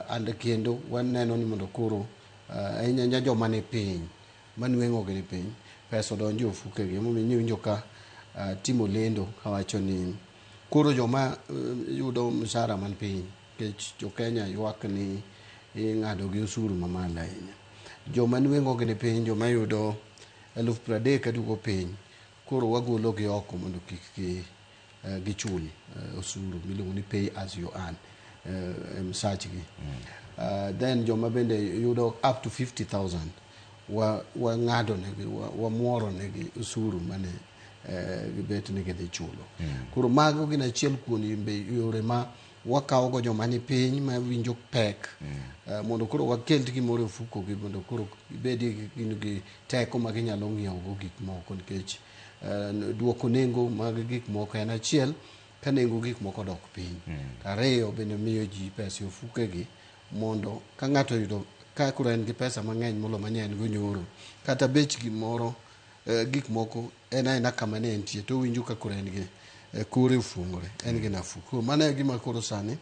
And kendo waneno ni mondo koro ahinya joma ni piny manueng'o gi ni piny pesa donjo e ofukegi. Momiyo winjo ka timo lendo kawacho ni koro joma yudo mshahara man piny nikech jo Kenya ywak ni ing'ado gi osuru mamalo ahinya. Joma nueng'o gi ni piny, joma yudo 30,000 kadugo piny, koro wagolo gi oko mondo kik gichul osuru miluongo ni pay as you earn msachgi. Then joma bende yudo up to 50,000 wang'ado negi, wamuoro negi osuru mane gibet ni gidhi chulo. Koro mago gin achiel kuom yore ma wakawo go joma ni piny ma winjo pek mondo koro wakel gimoro e fuko gi mondo koro ibed gi teko ma ginyalo ng'iewo go gik moko, nikech duoko nengo mag gik moko en achiel ka nengo gik moko dok piny. Ariyo bende miyo ji pesa e ofukegi mondo ka ng'ato yudo ka koro en gi pesa mang'eny molo manyien go nyoro kata bech gimoro gik moko en aina kama ne entie to winjo ka koro en gi kore ufungore, en gi nafu. Mano e gima koro sani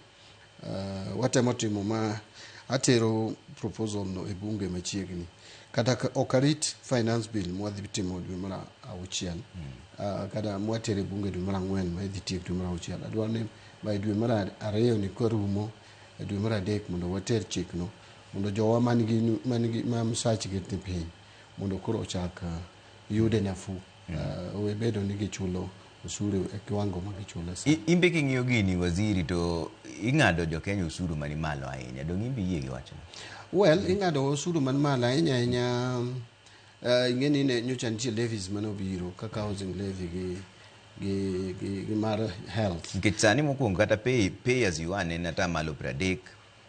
watemo timo ma atero proposal no e bunge machiegni, kata ok arit finance bill mwadhi timo dwe mar 6 kata mwatero e bunge dwe mar 4 ma idhi tiek dwe mar 6. Adwaro ni by dwe mar 2 ni korumo dwe mar 3 mondo water chikno mondo jowa manigi msachgi ni piny mondo koro ochak yude nafu webedo ni gichulo usuru e kiwango ma gichulo. Imbe king'iyo gini waziri, to ing'ado jo Kenya usuru mani malo ahinya, dong imbe yie gi wachno? Well, ing'ado usuru man malo ahinya ing'eni ne nyocha nitie levies manobiro kaka housing levy gi mar health. Nikech sani mokwongo kata pay as you earn en atamalo 30,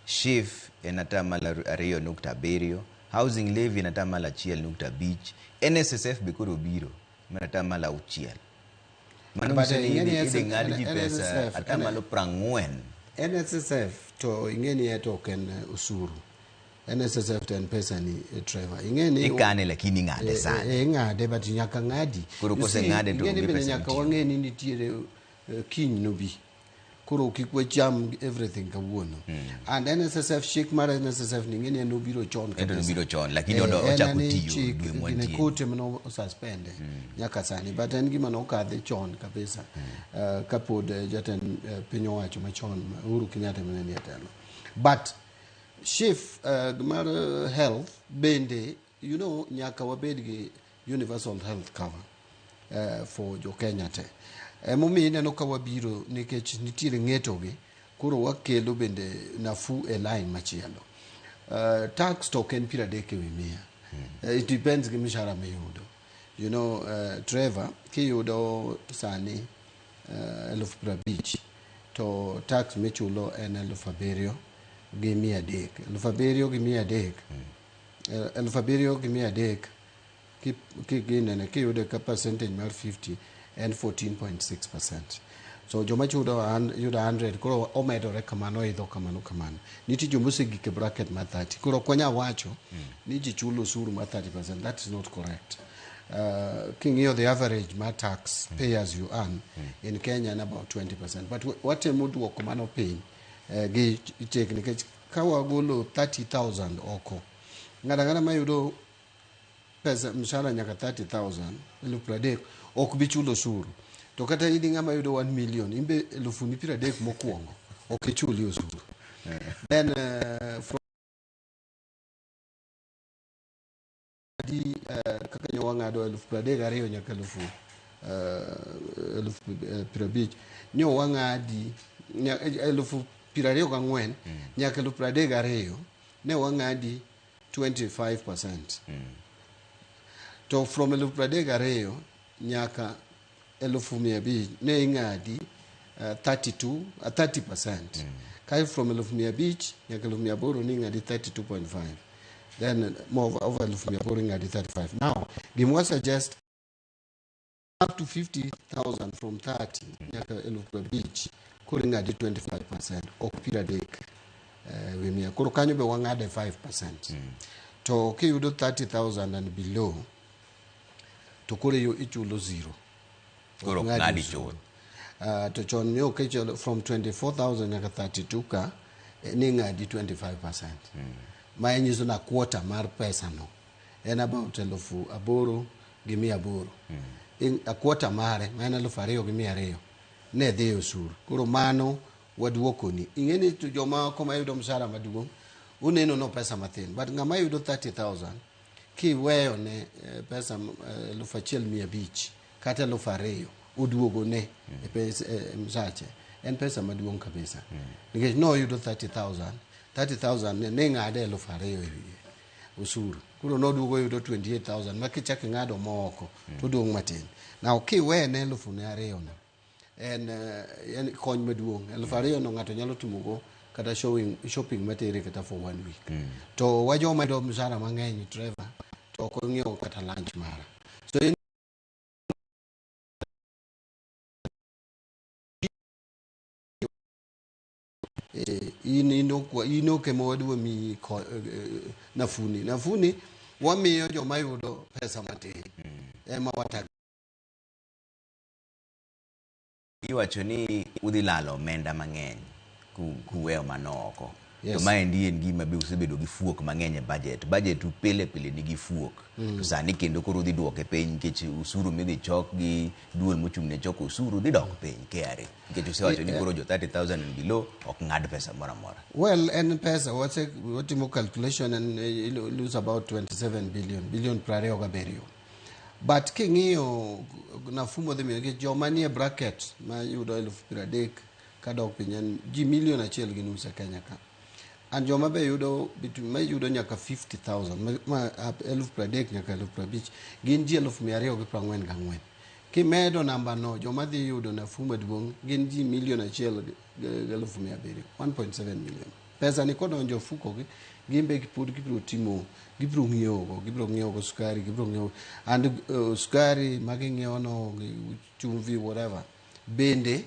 SHIF en atamalo 2.7, housing levy en atamalo 1.5, NSSF be koro biro en atamalo 6. Mano idhi ng'ad ji pesa atamalo 40. NSSF to ing'eni eto ken usuru. NSSF ten pesa ni Trevor. Ing'eni ikane lakini ng'ade sana. Ng'ade but nyaka ng'adi. Koro kose ng'ade to ing'eni bende nyaka wang'eni nitiere kiny nobi. Koro kikwe cham everything kawuono. And NSSF shik mar NSSF ni ing'eni nobiro chon kabisa. Nobiro chon lakini ochako tiyo dwe mwantie. Gine kote mano suspende nyaka sani. But en gima nokadhe chon kabisa. Kapod jatend piny owacho machon Uhuru Kenyatta mane telo. But SHIF mar health bende, nyaka wabed gi universal health cover for jo Kenya te. Momi neno ka wabiro nikech nitiere ng'etogi, koro wakelo bende nafu e line machielo. Tax token 30 ewi 100. It depends gi mishahara miyudo. Trevor, kiyudo sani 50,000 to tax michulo en 7,300 gi 300. 7,300 kiginene kiyude ka percentage mar 50 and 14.6%. So joma chudo yudo 100 koro omedore kamano idho kamano. Niti jomosegi ke bracket ma 30. Koro kwanya wacho ni ji chulo usuru ma 30%. That is not correct. King'iyo the average ma tax pay as you earn in Kenya and about 20%. But what duoko mano piny gi take nikech ka wagolo 30,000 oko. Ng'ada mayudo pesa mshahara nyaka 30,000 30 ok bi chulo usuru. To kata idi ng'ama yudo 1 million imbe 30,000 mokwongo ok chuli usuru. Then from kaka nyowang'ado 32,000 nyaka 50,000 nyowang'adi 24,000 nyaka 32,000 ne wang'adi 25%. To from 32,000 nyaka 1,500 ne ing'adi 30%. Kai from 1,500 nyaka 1,800 ni ing'adi 32.5. Then more over 1,800 ing'adi 35. Now, gimwa suggest up to 50,000 from 30 nyaka 1,500 koro ing'adi 25%. Ok 30 wi 100. Koro kanyo be wang'ade 5%. To kiyudo 30,000 and below to koro ichulo 0. Koro ng'adi chulo. To chon yo kichulo from 24,000 nyaka 32 ka ni ng'adi 25%. Ma enyiso na quarter mar pesa no en about 8,800. A quarter mare ma en 2,200 ne dhi usuru. Koro mano waduokoni. Ing'eni to joma koma yudo mshahara maduong' uneno no pesa mathin. But ng'ama yudo 30,000 kiweyo ne pesa 1,500 kata 2,000 uduogo ne msache en pesa maduong' kabisa. Nikech no yudo 30,000 ne ng'ade 2,000 usuru. Kuro noduogo yudo 28,000 ma kichaki ng'ado moko to dong' matin. Now kiwe ne 2,200 no en kony maduong'. 2,000 no ng'ato nyalo timogo kata shopping matere kata for 1 week. To wajoma do mshahara mang'eny Trevor to ok ong'iewo kata lunch mara. So ino kemo wadwa mi nafuni wamiyo joma yudo pesa matin ema wataga. Iwacho ni udhi lalo omenda mang'eny kuweyo manoko. To maendi en gima be usebedo gi fuok mang'eny e budget pile nigi fuok. To sani kendo koro udhi duoke piny nikech usuru midhi chok gi duol mochung' ne choko usuru dhi dok piny KRA. Nikech usewacho ni koro jo 30,000 and below ok ng'ad pesa mora mora. Well, en pesa watimo calculation and lose about 27 billion 27. but king'iyo nafu modhi miyo gi joma nie bracket ma yudo 30,000 kadok piny en ji 1.5 million e Kenya ka. An joma be yudo ma yudo nyaka 50,000 ma 30,000 nyaka 50,000 gin ji 244,000. Kimedo namba no joma dhi yudo nafu maduong' gin ji 1,700,000, 1.7 million. Pesa ni kodonjo fuko gi gimbe pod gibiro timo, gibiro ng'iewo sukari, and sukari maging'iewo no, chumvi, whatever. Bende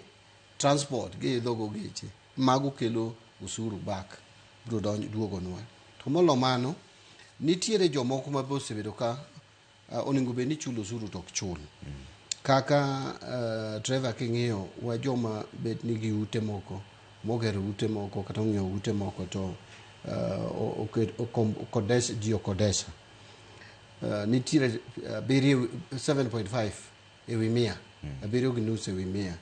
transport giidhogo geche mago kelo usuru back biro duogonwa. To molo mano nitiere jomoko ma osebedo ka onego bed ni chulo usuru to ok chul. Kaka Trevor king'iyo wa joma bet nigi ute moko, mogero ute moko kata ong'iewo ute moko to okodesha. Nitiere 7.5 ewi 100, 7.5 ewi 100.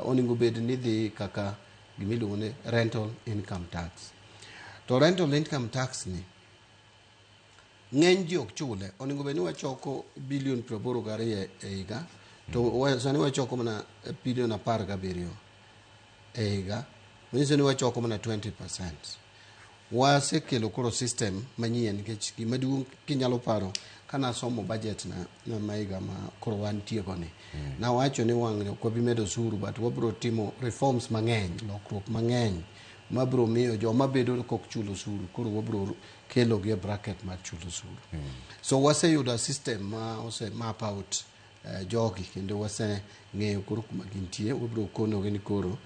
Onego bed ni dhi kaka gimiluongo ni rental income tax. To rental income tax ni ng'eny ji ok chule. Onego bed ni wachoko bilion 82 e higa, to sani wachoko mana bilion 17 e higa. Manyiso ni wachoko mana 20%. Wasekelo koro system manyien nikech gima duong' kinyalo paro kana somo budget na maiga ma koro wan tiego ni. Na wacho ni wang' ok wabi medo usuru, but wabiro timo reforms mang'eny, lokruok mang'eny mabiro miyo joma bedo kok chulo usuru koro wabiro kelo gi bracket mar chulo usuru. So waseyudo system ma ose map out jogi kendo waseng'eyo koro kuma gintie, wabiro kono gi ni koro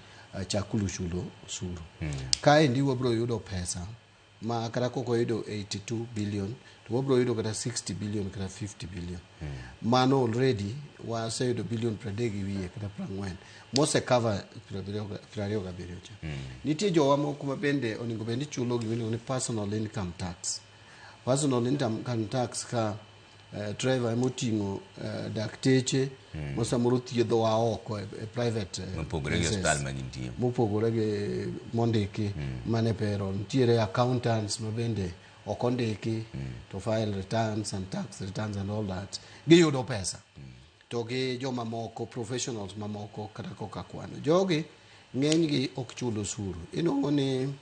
chakulu chulo usuru. Kaendi wabiro yudo pesa ma kata koko yudo 82 billion, to wabiro yudo kata 60 billion kata 50 billion. Mano already waseyudo bilion 30 gi wiye kata 40 mose cover 27 cha. Nitie jowa moko ma bende onego bed ni chulo gimiluongo ni personal income tax. Personal income tax ka Trevor emoting'o dakteche mosamoro thiedhowa oko e private mopogore gi hospital magintie, mopogore gi mondiki mane payroll. Nitiere accountants ma bende ok ondiki to file returns and tax returns and all that, giyudo pesa. To gi joma moko professionals mamoko kata koka kwano, jogi ng'enygi ok chulo usuru. Inuongo ni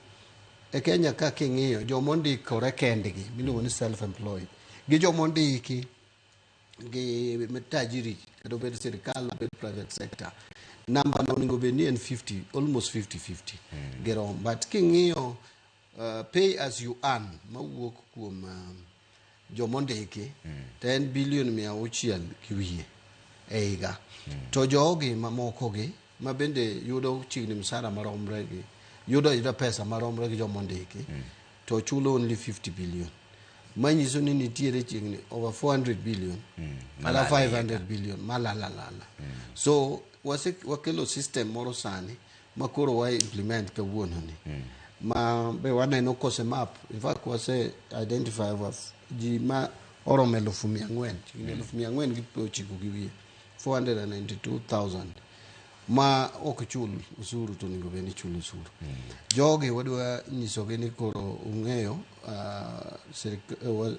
e Kenya ka king'iyo jomondikore kendgi miluongo ni self employed gi jomondiki gi tajiri kata bed sirikal bed private sector, namba na onego bed ni en 50, almost 50-50 gerom. But king'iyo pay as you earn mawuok kuom jomondiki to en bilion 600 gi wiye e higa. To jogi mamoko gi ma bende yudo chigni msara maromre gi yudo pesa maromre gi jomondiki to chulo only 50 billion. Manyiso ni nitiere chigni over 400 billion kata 500 billion malalala. So wakelo system moro sani makoro wa implement kawuono ni ma be waneno kose map. In fact wase identify ji ma oromo 1,400 chigni 1,400 gi 90 gi wiye, 492,000 ma ok chul usuru to onego bed ni chulo usuru. Jogi wadwa nyisogi ni koro ung'eyo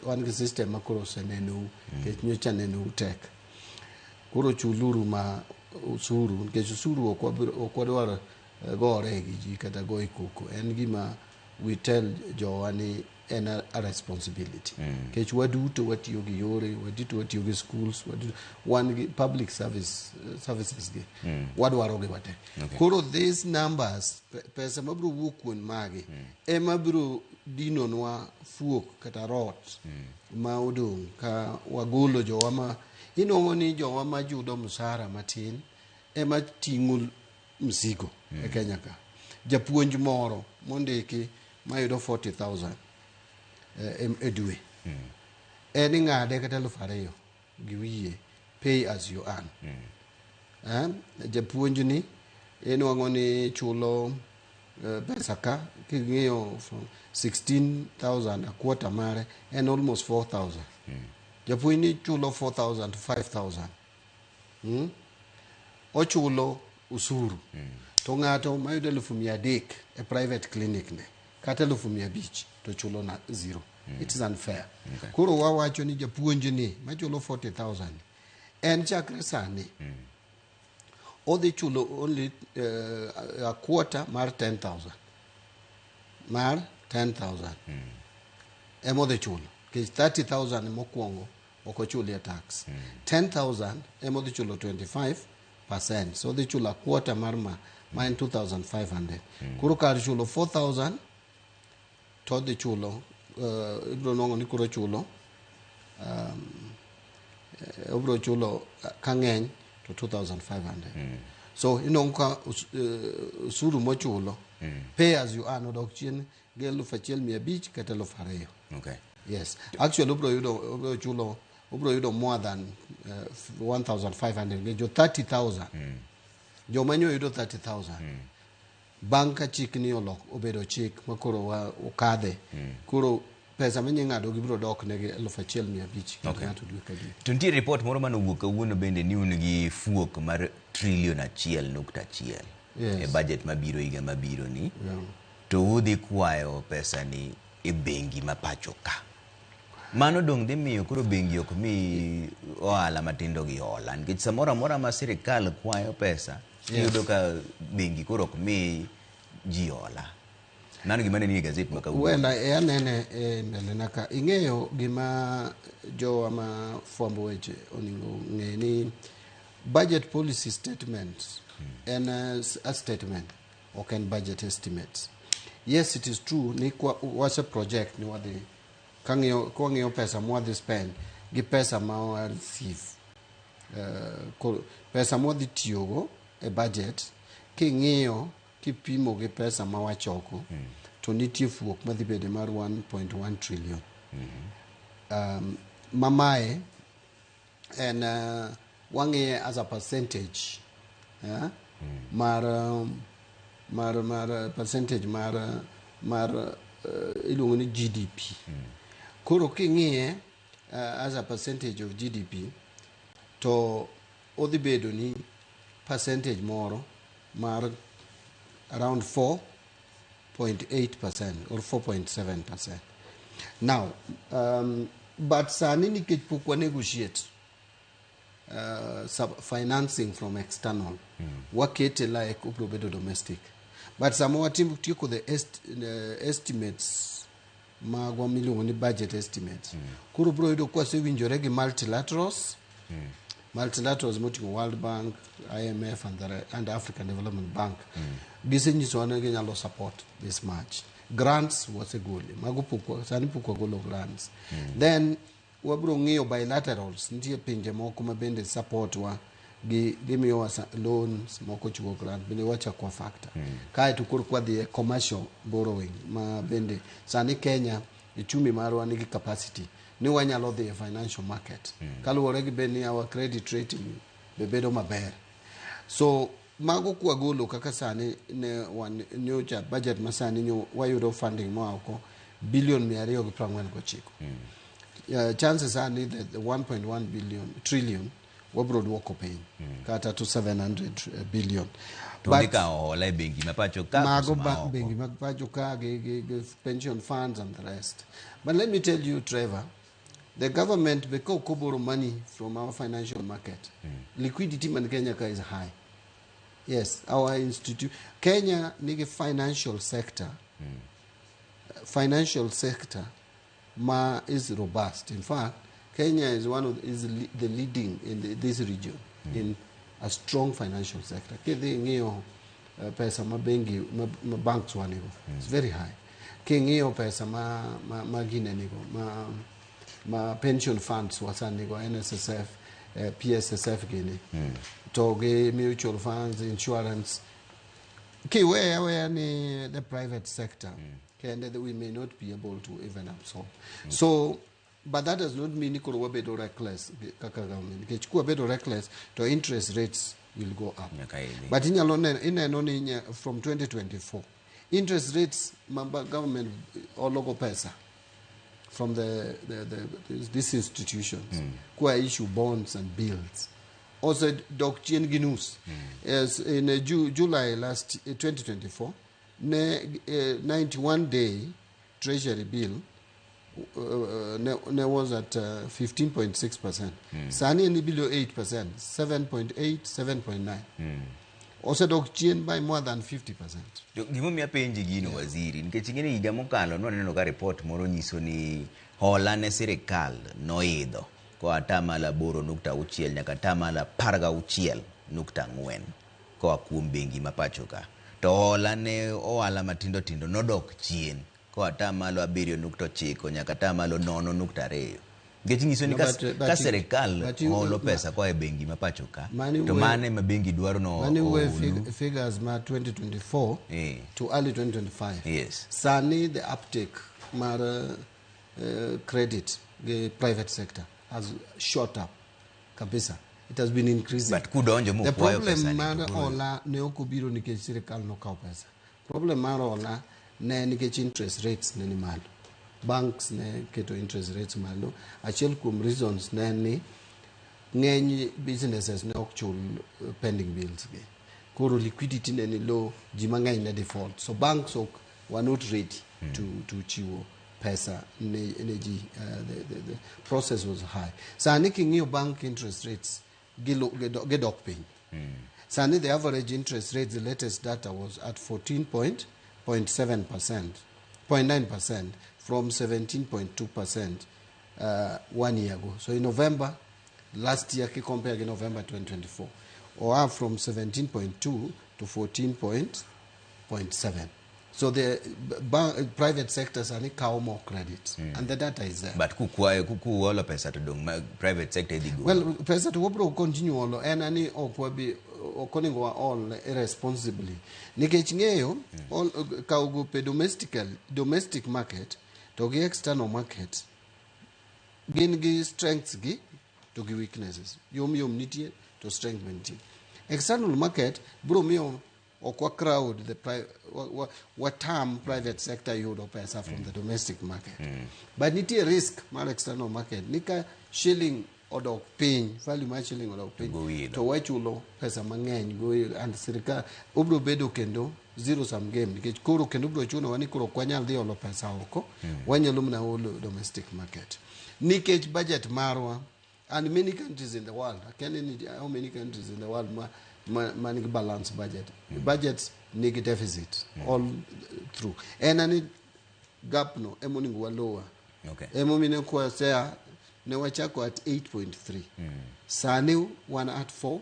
wan gi system ma koro osenenou nikech nyocha nenou tek. Koro chuluru ma usuru nikech usuru ok wadwar gore gi ji kata goyi koko. En gima we tell jowa ni en a responsibility. Nikech waduto watiyo gi yore, waduto watiyo gi schools, wan gi public services gi wadwaro gi wate. Koro these numbers, pesa mabiro wuok kuon magi ema biro dinonwa fuok kata rot ma odong' ka wagolo jowa ma inuongo ni jowa ma yudo msara matin ema ting'o msigo e Kenya ka. Japuonj moro mondiki mayudo 40,000 e dwe en ng'ade kata 2,000 gi wiye, pay as you earn. Japuonj ni inuongo ni chulo pesa ka king'iyo 16,000 a quarter mare en almost 4,000. Japuonj ni chulo 4,000 to 5,000. Ochulo usuru. To ng'ato mayudo 300,000 e private clinic ne kata 500,000 to chulo na zero. It is unfair. Koro wawacho ni japuonj ni machulo 40,000 en chakre sani odhi chulo only a quarter mar 10,000 emodhi chulo kech 30,000 mokwongo okochulie tax 10,000 emodhi chulo 25%, so odhi chulo a quarter mar ma en 2,500. Koro kar chulo 4,000 to odhi chulo ibro nongo ni kuro chulo obro chulo kang'eny to 2,500. So inong ka usuru mochulo pay as you earn odok chien gi 1,500 kata 2,000. Okay. Yes, actually obro chulo more than 1,500 gi jo 30,000. Jo manyo yudo 30,000. Banka chik ni obedo chik makoro okadhe. Koro pesa manying'ado gibro dok negi 1,500. Okay. To nitie report moro manowuok kawuono bende ni un gi fuok mar 1.1 trillion e budget mabiro higa mabiro ni. To udhi kwayo pesa ni e bengi ma pacho ka. Mano dong dhi miyo koro bengi ok mi ohala matindo gi hola nikech samoro amora ma sirikal kwayo pesa iyudo ka bengi koro ok mi ji hola. Mano gima ne ni gazet makawuono. Well, anene mbele naka ing'eyo gima jo ama fwambo weche oningo ng'e ni budget policy statement and a statement ok en budget estimates. Yes, it is true ni wase project ni wadhi kang'iyo pesa mwadhi spend gi pesa ma wa receive pesa mwadhi tiyogo e budget king'iyo kipimo gi pesa ma wachoko to nitie fuok madhi bede mar 1.1 trillion. Mamae en wang'iye as a percentage mar percentage mar iluongo ni GDP. Koro king'iye as a percentage of GDP to odhi bedo ni percentage moro mar around 4.8% or 4.7%. Now, but sani nikech pok negotiate financing from external wakete like obro bedo domestic. But some watim tieko the estimates magwa miluongo ni budget estimates. Kuro bro yudo kwase winjore gi multilaterals moting'o World Bank, IMF and African Development Bank. Gisenyiso wane ginyalo support this much. Grants wasegole. Mago sani pok wagolo grants. Then wabro ng'iyo bilaterals. Nitie pinje moko ma bende support wa gimiyowa loans moko chiwo grant. Bende wachakwa factor. Kae to koro kwadhi commercial borrowing ma bende sani Kenya uchumi marwa nigi capacity ni wanyalo dhi e financial market. Kaluwore gi bende ni our credit rating bebedo maber. So mago kwagolo kaka sani ne nyocha budget masani nyo wayudo funding moako billion 249. Chances are ni the 1.1 trillion wabro duoko piny kata to 700 billion. But hola bengi mapacho ka mago bengi mapacho ka gi pension funds and the rest. But let me tell you, Trevor, the government because borrow money from our financial market. Liquidity in Kenya is high. Yes, our institute Kenya nige financial sector. Financial sector is robust. In fact, Kenya is the leading in this region in a strong financial sector. Pesa mabengi banks wanigo. It's very high. Kingio pesa magine nigo pension funds wasanigo NSSF, PSSF gini. Toge mutual funds, insurance. Where ni the private sector. That we may not be able to even absorb. So, but that does not mean we bedo reckless. Bedo reckless, the interest rates will go up. But in from 2024, interest rates, government or local pesa from these institutions who issue bonds and bills. Also, Dr. Ginus, as in July 2024, 91-day treasury bill was at 15.6%. Sani ni below 8%, 7.8, 7.9. Also dok chien by more than 50%. Gimo mi apenji gino waziri, nikech ing'eni higa mokalo nwaneno ka report moro nyiso ni hola ne sirikal noidho koa atamalo 8.6 nyaka atamalo 16.4 koa kuom bengi ma pacho ka. To hola ne ohala matindo tindo nodok chien koa atamalo 7.9 nyaka atamalo 0.2. Nikech nyiso ni ka sirikal holo pesa koa e bengi ma pacho ka, to mane ma bengi dwaro no figures ma 2024 to early 2025. Yes. Sani the uptake mar credit the private sector has shot up kabisa. It has been increasing. But kudonjo mo the kwayo problem pesa mar ola ne okobiro nikech sirikal no kawo pesa. Problem mar ola ne nikech interest rates ne ni malo. Banks ne keto interest rates malo. Achiel kuom reasons ne ni ng'eny businesses ne ok chul pending bills ge. Koro liquidity ne ni low, ji mang'eny ne default. So banks were not ready to chiwo pesa ne ji. The process was high. Sani king'iyo bank interest rates gedok piny. Sani the average interest rate, the latest data was at 14.9% from 17.2% 1 year ago. So in November last year, compared to November 2024, or up from 17.2 to 14.7. So the private sectors are cow more credit, and the data is there. But kuku all pesa to do private sector digo. Well, pesa to go continue all and any okwabi okoningo all irresponsibly. Nikechingeyo all kaugo pe domestic market to gi external market. Gin gi strengths gi to gi weaknesses. Yom nitie to strength maintain. External market bro miyo okwa crowd the what term private sector yudo pesa from the domestic market. But nitie risk mar external market. Nika shilling odok piny, value mar shilling odok piny. To wachulo pesa mang'eny go and sirikal obro bedo kendo zero sum game nikech koro kendo bro chuno wani koro kwanyal dhi olo pesa oko wanyalo mna olo domestic market. Nikech budget marwa and many countries in the world, I can't how many countries in the world manage balance budget. Budgets need deficit all through. And any gap no emoni wa lower. Okay. Emoni kwa sea ne wachako at 8.3. Sani one at 4,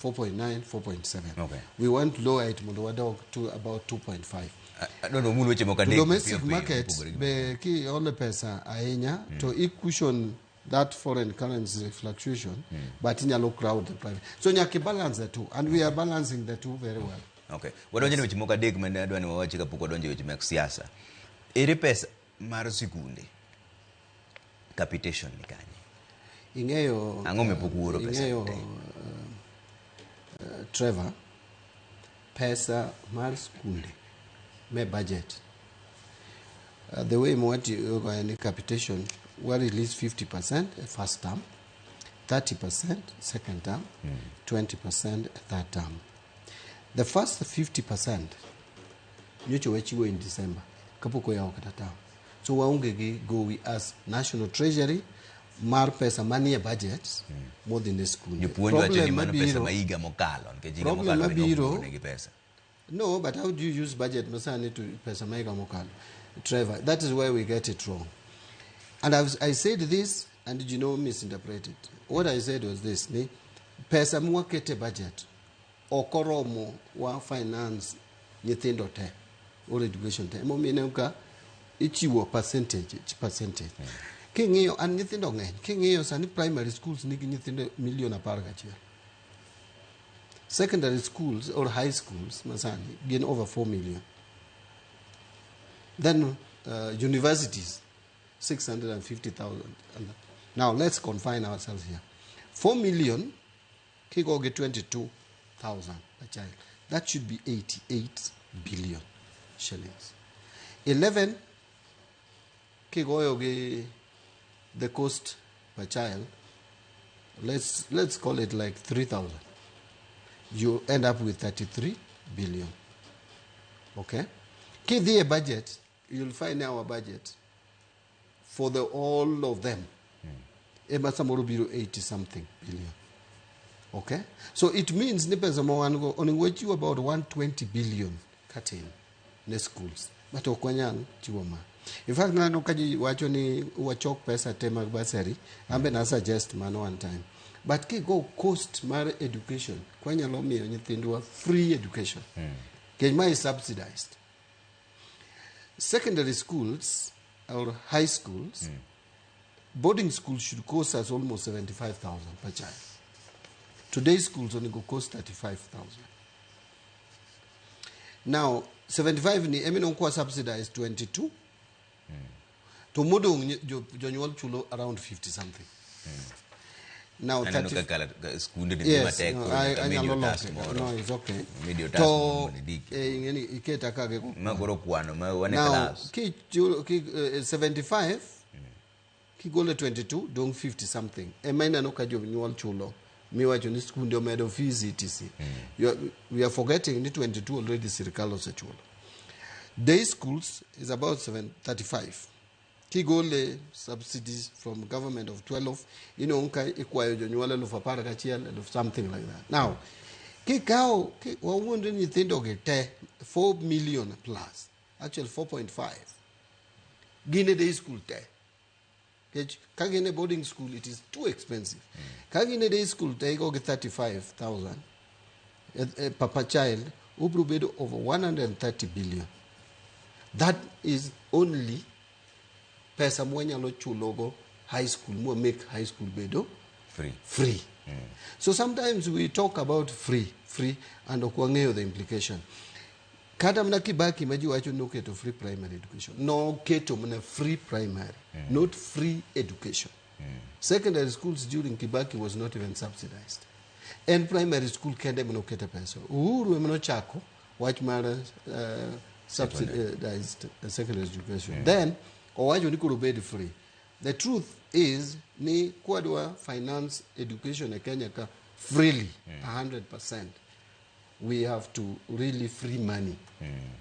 4.9, 4.7. Okay. We want lower it mondo to about 2.5. I don't know weche mokadek. Domestic market be ki ole pesa ahinya to cushion that foreign currency fluctuation, but inyalo crowd the private. So nyaki balance the two, and we are balancing the two very well. Okay. Wadonje ni weche mokadek mende adwani wawache kapok wadonje weche mek siasa. Ere pesa mar sikunde capitation ni kanye? Ing'eyo ang'o mepok wuoro pesa Trevor, pesa mar sikunde me budget. The way mwati any capitation we release 50% first term, 30% second term, 20% third term. The first 50% nyocho wechiwo in December kapoko yao kata term. So waunge gi go we as National Treasury mar pesa manie budget more than the school. Problem mabiro no, but how do you use budget masani to pesa maiga mokalo? Trevor, that is where we get it wrong. And I said this, and you know, misinterpreted. What I said was this: pesa mwakete budget, okoromo wa finance nyithindo te, or education te. Mo mineuka ichiwo percentage. King'iyo an nyithindo ng'eny. King'iyo sani primary schools nigi nyithindo milion 11. Secondary schools or high schools masani gain over 4 million. Then universities 650,000. Now let's confine ourselves here. 4 million, kiko get 22,000 a child. That should be 88 billion shillings. 11, kiko get the cost per child. Let's call it like 3,000. You end up with 33 billion. Okay? Kidhi a budget, you'll find our budget for all of them. Ema samoro biro 80 something billion. Okay? So it means ni pesa mo wango only you about 120 billion katin ne schools. But okwanyang chiwo ma. In fact, nano kaji wacho ni wachok pesa tema basari. Ambe na suggest man one time. But ke go cost mar education. Kwanya lo miyo nyithindwa free education. Kenya is subsidized. Secondary schools or high schools, boarding schools should cost us almost 75,000 per child. Today's schools only go cost 35,000. Now, 75 ni emi kwa subsidized 22. To modo jonyuol chulo around 50 something. Now, yes, no, it's okay. Now, 75, kigole 22, dong 50 something. Emaina no kajo nyuol chulo. Miwa joni school ndio medo fees etc. We are forgetting ni 22 already sirikalo se chulo. Day schools is about 735. Kigole subsidies from government of 12, unka ikwayo jonyuala lufapara kachiel something like that. Now, kikao wawunde ni thindo gete 4 million plus, actually 4.5. Gine day school te. Kagine boarding school, it is too expensive. Kagine day school te go get 35,000 per child, ubrubedo over 130 billion. That is only pesa mwenya lo chulogo high school, more make high school bedo free. So sometimes we talk about free, and okwangeo the implication. Kata mna Kibaki maji wacho no keto free primary education. No keto mna free primary, not free education. Secondary schools during Kibaki was not even subsidized. And primary school kende mno kete pesa. Uhuru mno chako, watch mara subsidized secondary education. Then, owajo ni kurubedi free. The truth is, ni kwadwa finance education in Kenya ka freely, 100%. We have to really free money.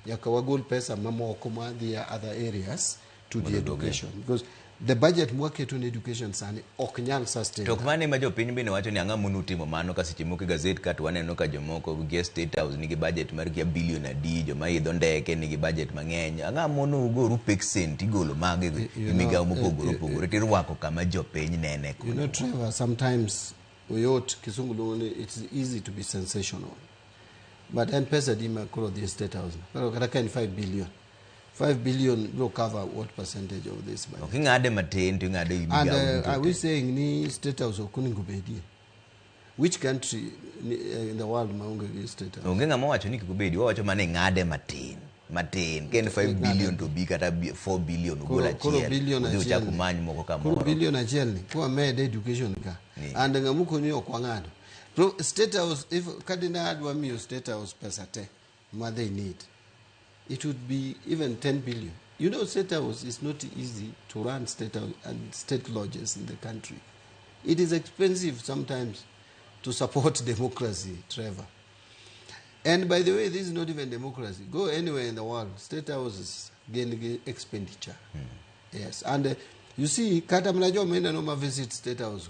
Yakawagol pesa mamo okoma the other areas to the education. Because the budget mwake to education sani oknyal sustain. Tokmane majo piny bine wacho ni anga munu timo mano kasi chimuke gazet katu waneno ka jomoko gie state house nigi budget mar kia billion adi joma idho ndeke nigi budget mang'eny anga munu ugoru pexent igolo mage imiga mopogore tirwako kama jopiny nene kuno. You know, Trevor, sometimes uyot kisungulu it's easy to be sensational. But then pesa dima kuro the state house. Pero kataka ni 5 billion. 5 billion will cover what percentage of this money? Okay, and are we saying ni state house okuni? Which country in the world maunga state house? Ungenga mwacho ni kikubedi wacho mane ngade matin ken 5 billion to be kata 4 billion ugola chiel uja kumanyi moko kama 4 billion achel ni kwa med education ka and ngamuko ni okwangado state house if kadina adwa miyo state house pesa te ma they need it would be even 10 billion. You know, state house is not easy to run state house and state lodges in the country. It is expensive sometimes to support democracy, Trevor. And by the way, this is not even democracy. Go anywhere in the world, state houses gain expenditure. Yes, and you see, kata mnajo menda no ma visit state house.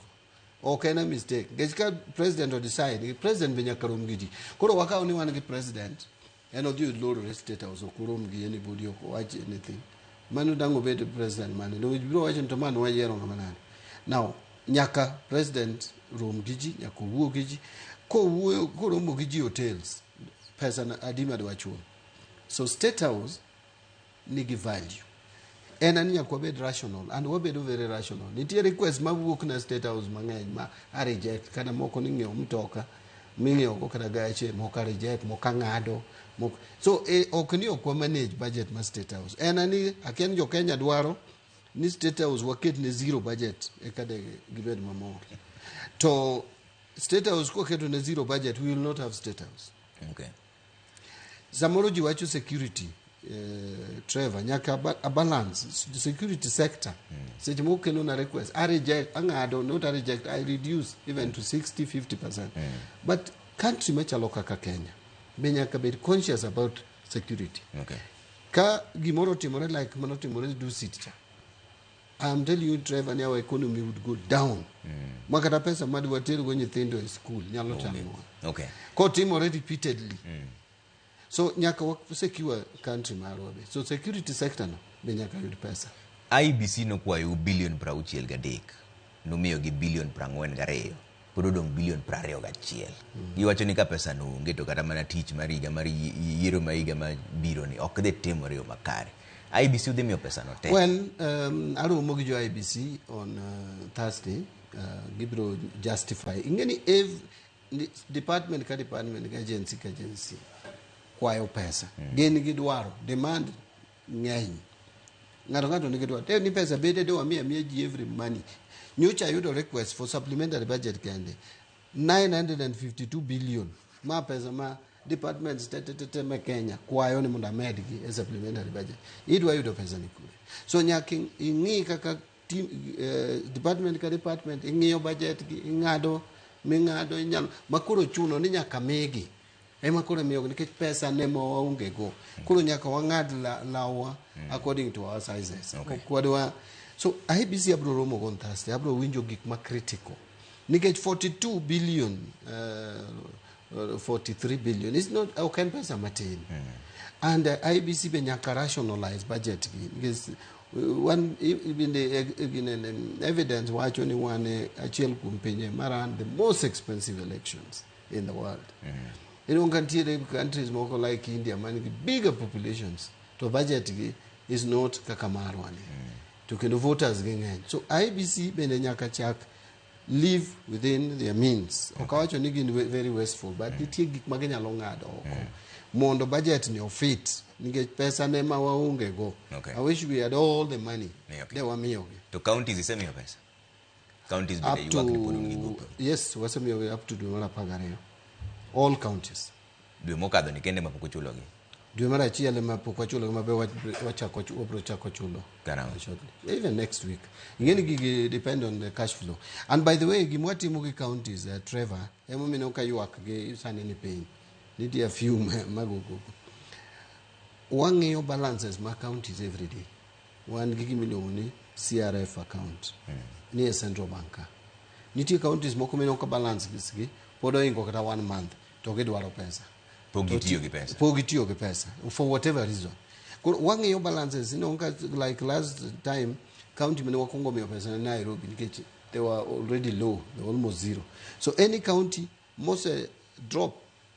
Okay, no mistake. Gechika president or decide. President benya karumgiji. Kuro waka only one president. And not you low state house or kurumgi anybody or watch anything. Manu dango be the president man. No, you watching to man 1 year on man. Now, nyaka president room giji, nyako wo giji, ko room giji hotels. Person adima de wachuo. So state house nigi value. And anya kwa bed rational and we do very rational. Niti request ma work na state house mangany ma a reject kana moko ninge mtoka minge okada gache moka reject moka ngado. So okni okwa manage budget ma state house. And ani aken jo Kenya dwaro ni state house waket ne zero budget ekade gibed mamor. To state house ko keto ne zero budget we will not have state house. Okay. Zamoro jiwacho security Trevor nyaka a balance the security sector. Sete mo kelo na request I reject angado not I reject I reduce even to 60-50%. But country machalo kaka Kenya benyaka be conscious about security. Okay. Ka gimoro timore like mano timore do sit cha. I'm telling you, Trevor, our economy would go down. Makata pesa madi wateri kwenye thendo in school. Nyalo chanua. Okay. Kwa team already repeatedly. So nyaka secure country marobe. So security sector no be nyaka yud pesa. IBC no kwa yu billion pra uchiel gadek. Numiyo gi billion pra ngwen gareyo. Pododong billion pra reo gachiel. Iwacho ni ka pesa no ungeto kata mana tich mariga mari yiero maiga ma biro ni ok de timo reo makare. IBC udhi miyo pesa no te. Well, aromo gi jo IBC on Thursday. Gibro justify. Ingeni department ka department, agency ka agency. Kwayo pesa. Geni gidwaro. Demand ng'eny. Ngato nigi dwaro. Ni pesa bede do amia ji every money. Nyocha yudo request for supplementary budget kende. 952 billion. Ma pesa ma departments tete me Kenya. Kwayo ni munda medigi a supplementary budget. Idwa yudo pesa ni kule. So nyaki ingi kaka department ka department ing'iyo budget ing'ado ming'ado inyalo makuro chuno ni nyaka migi ema kuro miyo nikech pesa ne mo waonge go kuro nyaka wang'ad lawa according to our sizes. Kwadwa so IBC abro romo on Thursday abro winjo gik ma critical nikech 42 billion 43 billion is not okay pesa matin and IBC be nyaka rationalize budget because one in the evidence watch only one achiel kumpenye maran the most expensive elections in the world. You know, countries more like India man bigger populations to budget is not kakamarwani to kendo voters gengen. So IBC bene nyaka chak live within their means. Okawacho nigi very wasteful but nitie gik magenya longado oko mondo budget ni ofit nige pesa ne ma waunge go. I wish we had all the money. They were miyo. To counties isemiyo pesa. Counties bide yuak ni podo ngi go. Yes, wasemiyo up to dwe mara pagareyo. All counties. Dwe mokadho ni kende mapoko chulo gi. Dwe mara achiel mapoko chulo mabe wachako chulo. Even next week. Ingeni gigi depend on the cash flow. And by the way, gimwati mugi counties Trevor, emo minoka yuak gi sani ni pay. Need a few magogo. One balances my counties every day. One gigi milioni CRF account. Near central banker. Niti counties moko minoka balance gisgi. Podo ingo kata 1 month. Toge dwaro pesa. Pogitiyo gi pesa. Pogitiyo gi pesa. For whatever reason. One your balances, you know, like last time, county mene wakongo miyo pesa na Nairobi. They were already low. They were almost zero. So any county must drop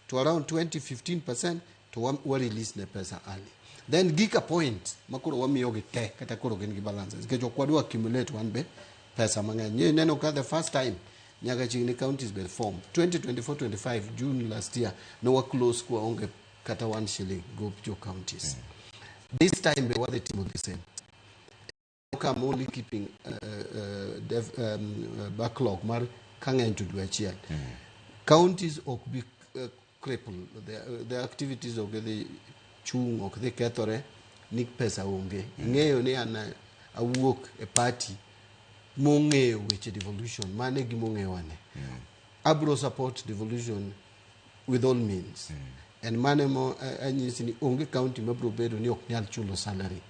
to around 20-15% to one release the pesa early. Then gika point makuro wamiyo gite kata kuro geni balances. Kejo kwadu accumulate one be pesa manganya. Neno ka the first time nyaga chini counties were formed 2024-25 June last year no were close kwa onge kata 1 shilling go to counties. This time they were the team of the same. I'm only keeping backlog mar kangen to do a chiel. Counties ok be crippled. The activities of the chung ok the kethore nik pesa onge. Ng'eyo ni ana awuok a party mong'eyo weche devolution mane gimong'eyo ane. Abro support devolution with all means. And mane mo anyisi ni onge county mabro bedo ni ok nyal chulo salary.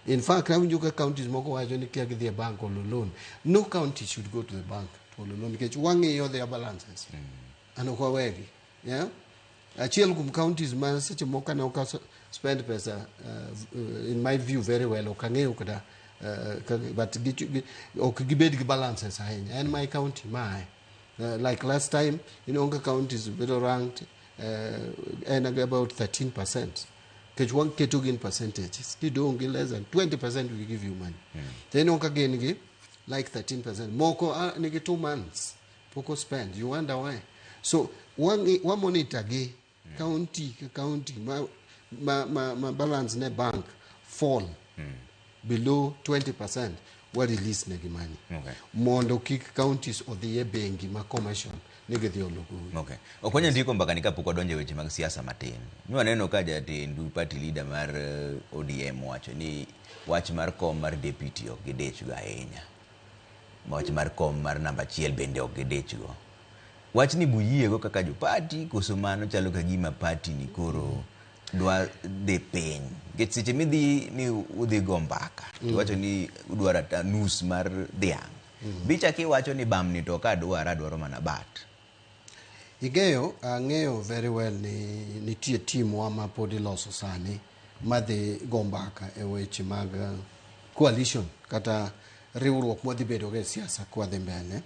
In fact, Ramujuka counties moko wacho ni kia gidhi bank or loan. No county should go to the bank to loan because wang'eyo their balances. Ano kwa wegi. Yeah? Achiel kum counties man seche moko ne ok spend pesa in my view very well okang'eyo kada but ok gibed gi balances ahinya. And my county like last time, you know, Onga county is better ranked and about 13%. Because one keto in percentages, you don't get less than 20% will give you money. Then Onga gain like 13%. Moko nige 2 months. Poko spend. You wonder why. So one monitor ge county my balance net bank fall below 20%. What release negi money. Okay. Mondo kick counties of the bengi ma commercial nege the logo. Okay. Okonya ndiko mpaka nikapo donje weche mag siasa matin. Nywa neno kaja ati ndu party leader mar ODM wacho ni wach mar kom mar deputy ok gidech go ahinya. Wach mar kom mar namba 1 bende ok gidech go. Wach ni buyie go kaka jo party koso mano chalo ka gima party ni koro dwa dhi piny nikech seche midhi ni udhi go mbaka tiwacho ni udwaro ata nus mar dhiang' bichaki iwacho ni bamni to ka adwaro mana bat. Ang'eyo very well ni nitie timwa ma pod iloso sani madhi go mbaka e weche mag coalition kata riwruok mwadhi bedo e siasa kwadhi mbele.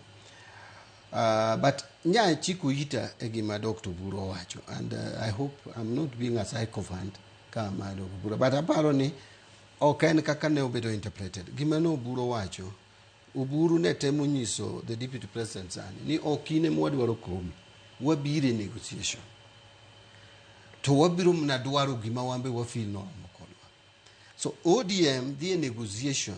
But nya chiko ita e gima Dr. Buro wacho, and I hope I'm not being a sycophant kama Dr. Buro, but aparo ni ok en kaka ne obedo interpreted. Gima no Buro wacho, Uburu ne temo nyiso the deputy president sani ni okine mwadwaro komi, wabire negotiation. To wabiro mna dwaro gima wambe wafil no mokolwa. So ODM the negotiation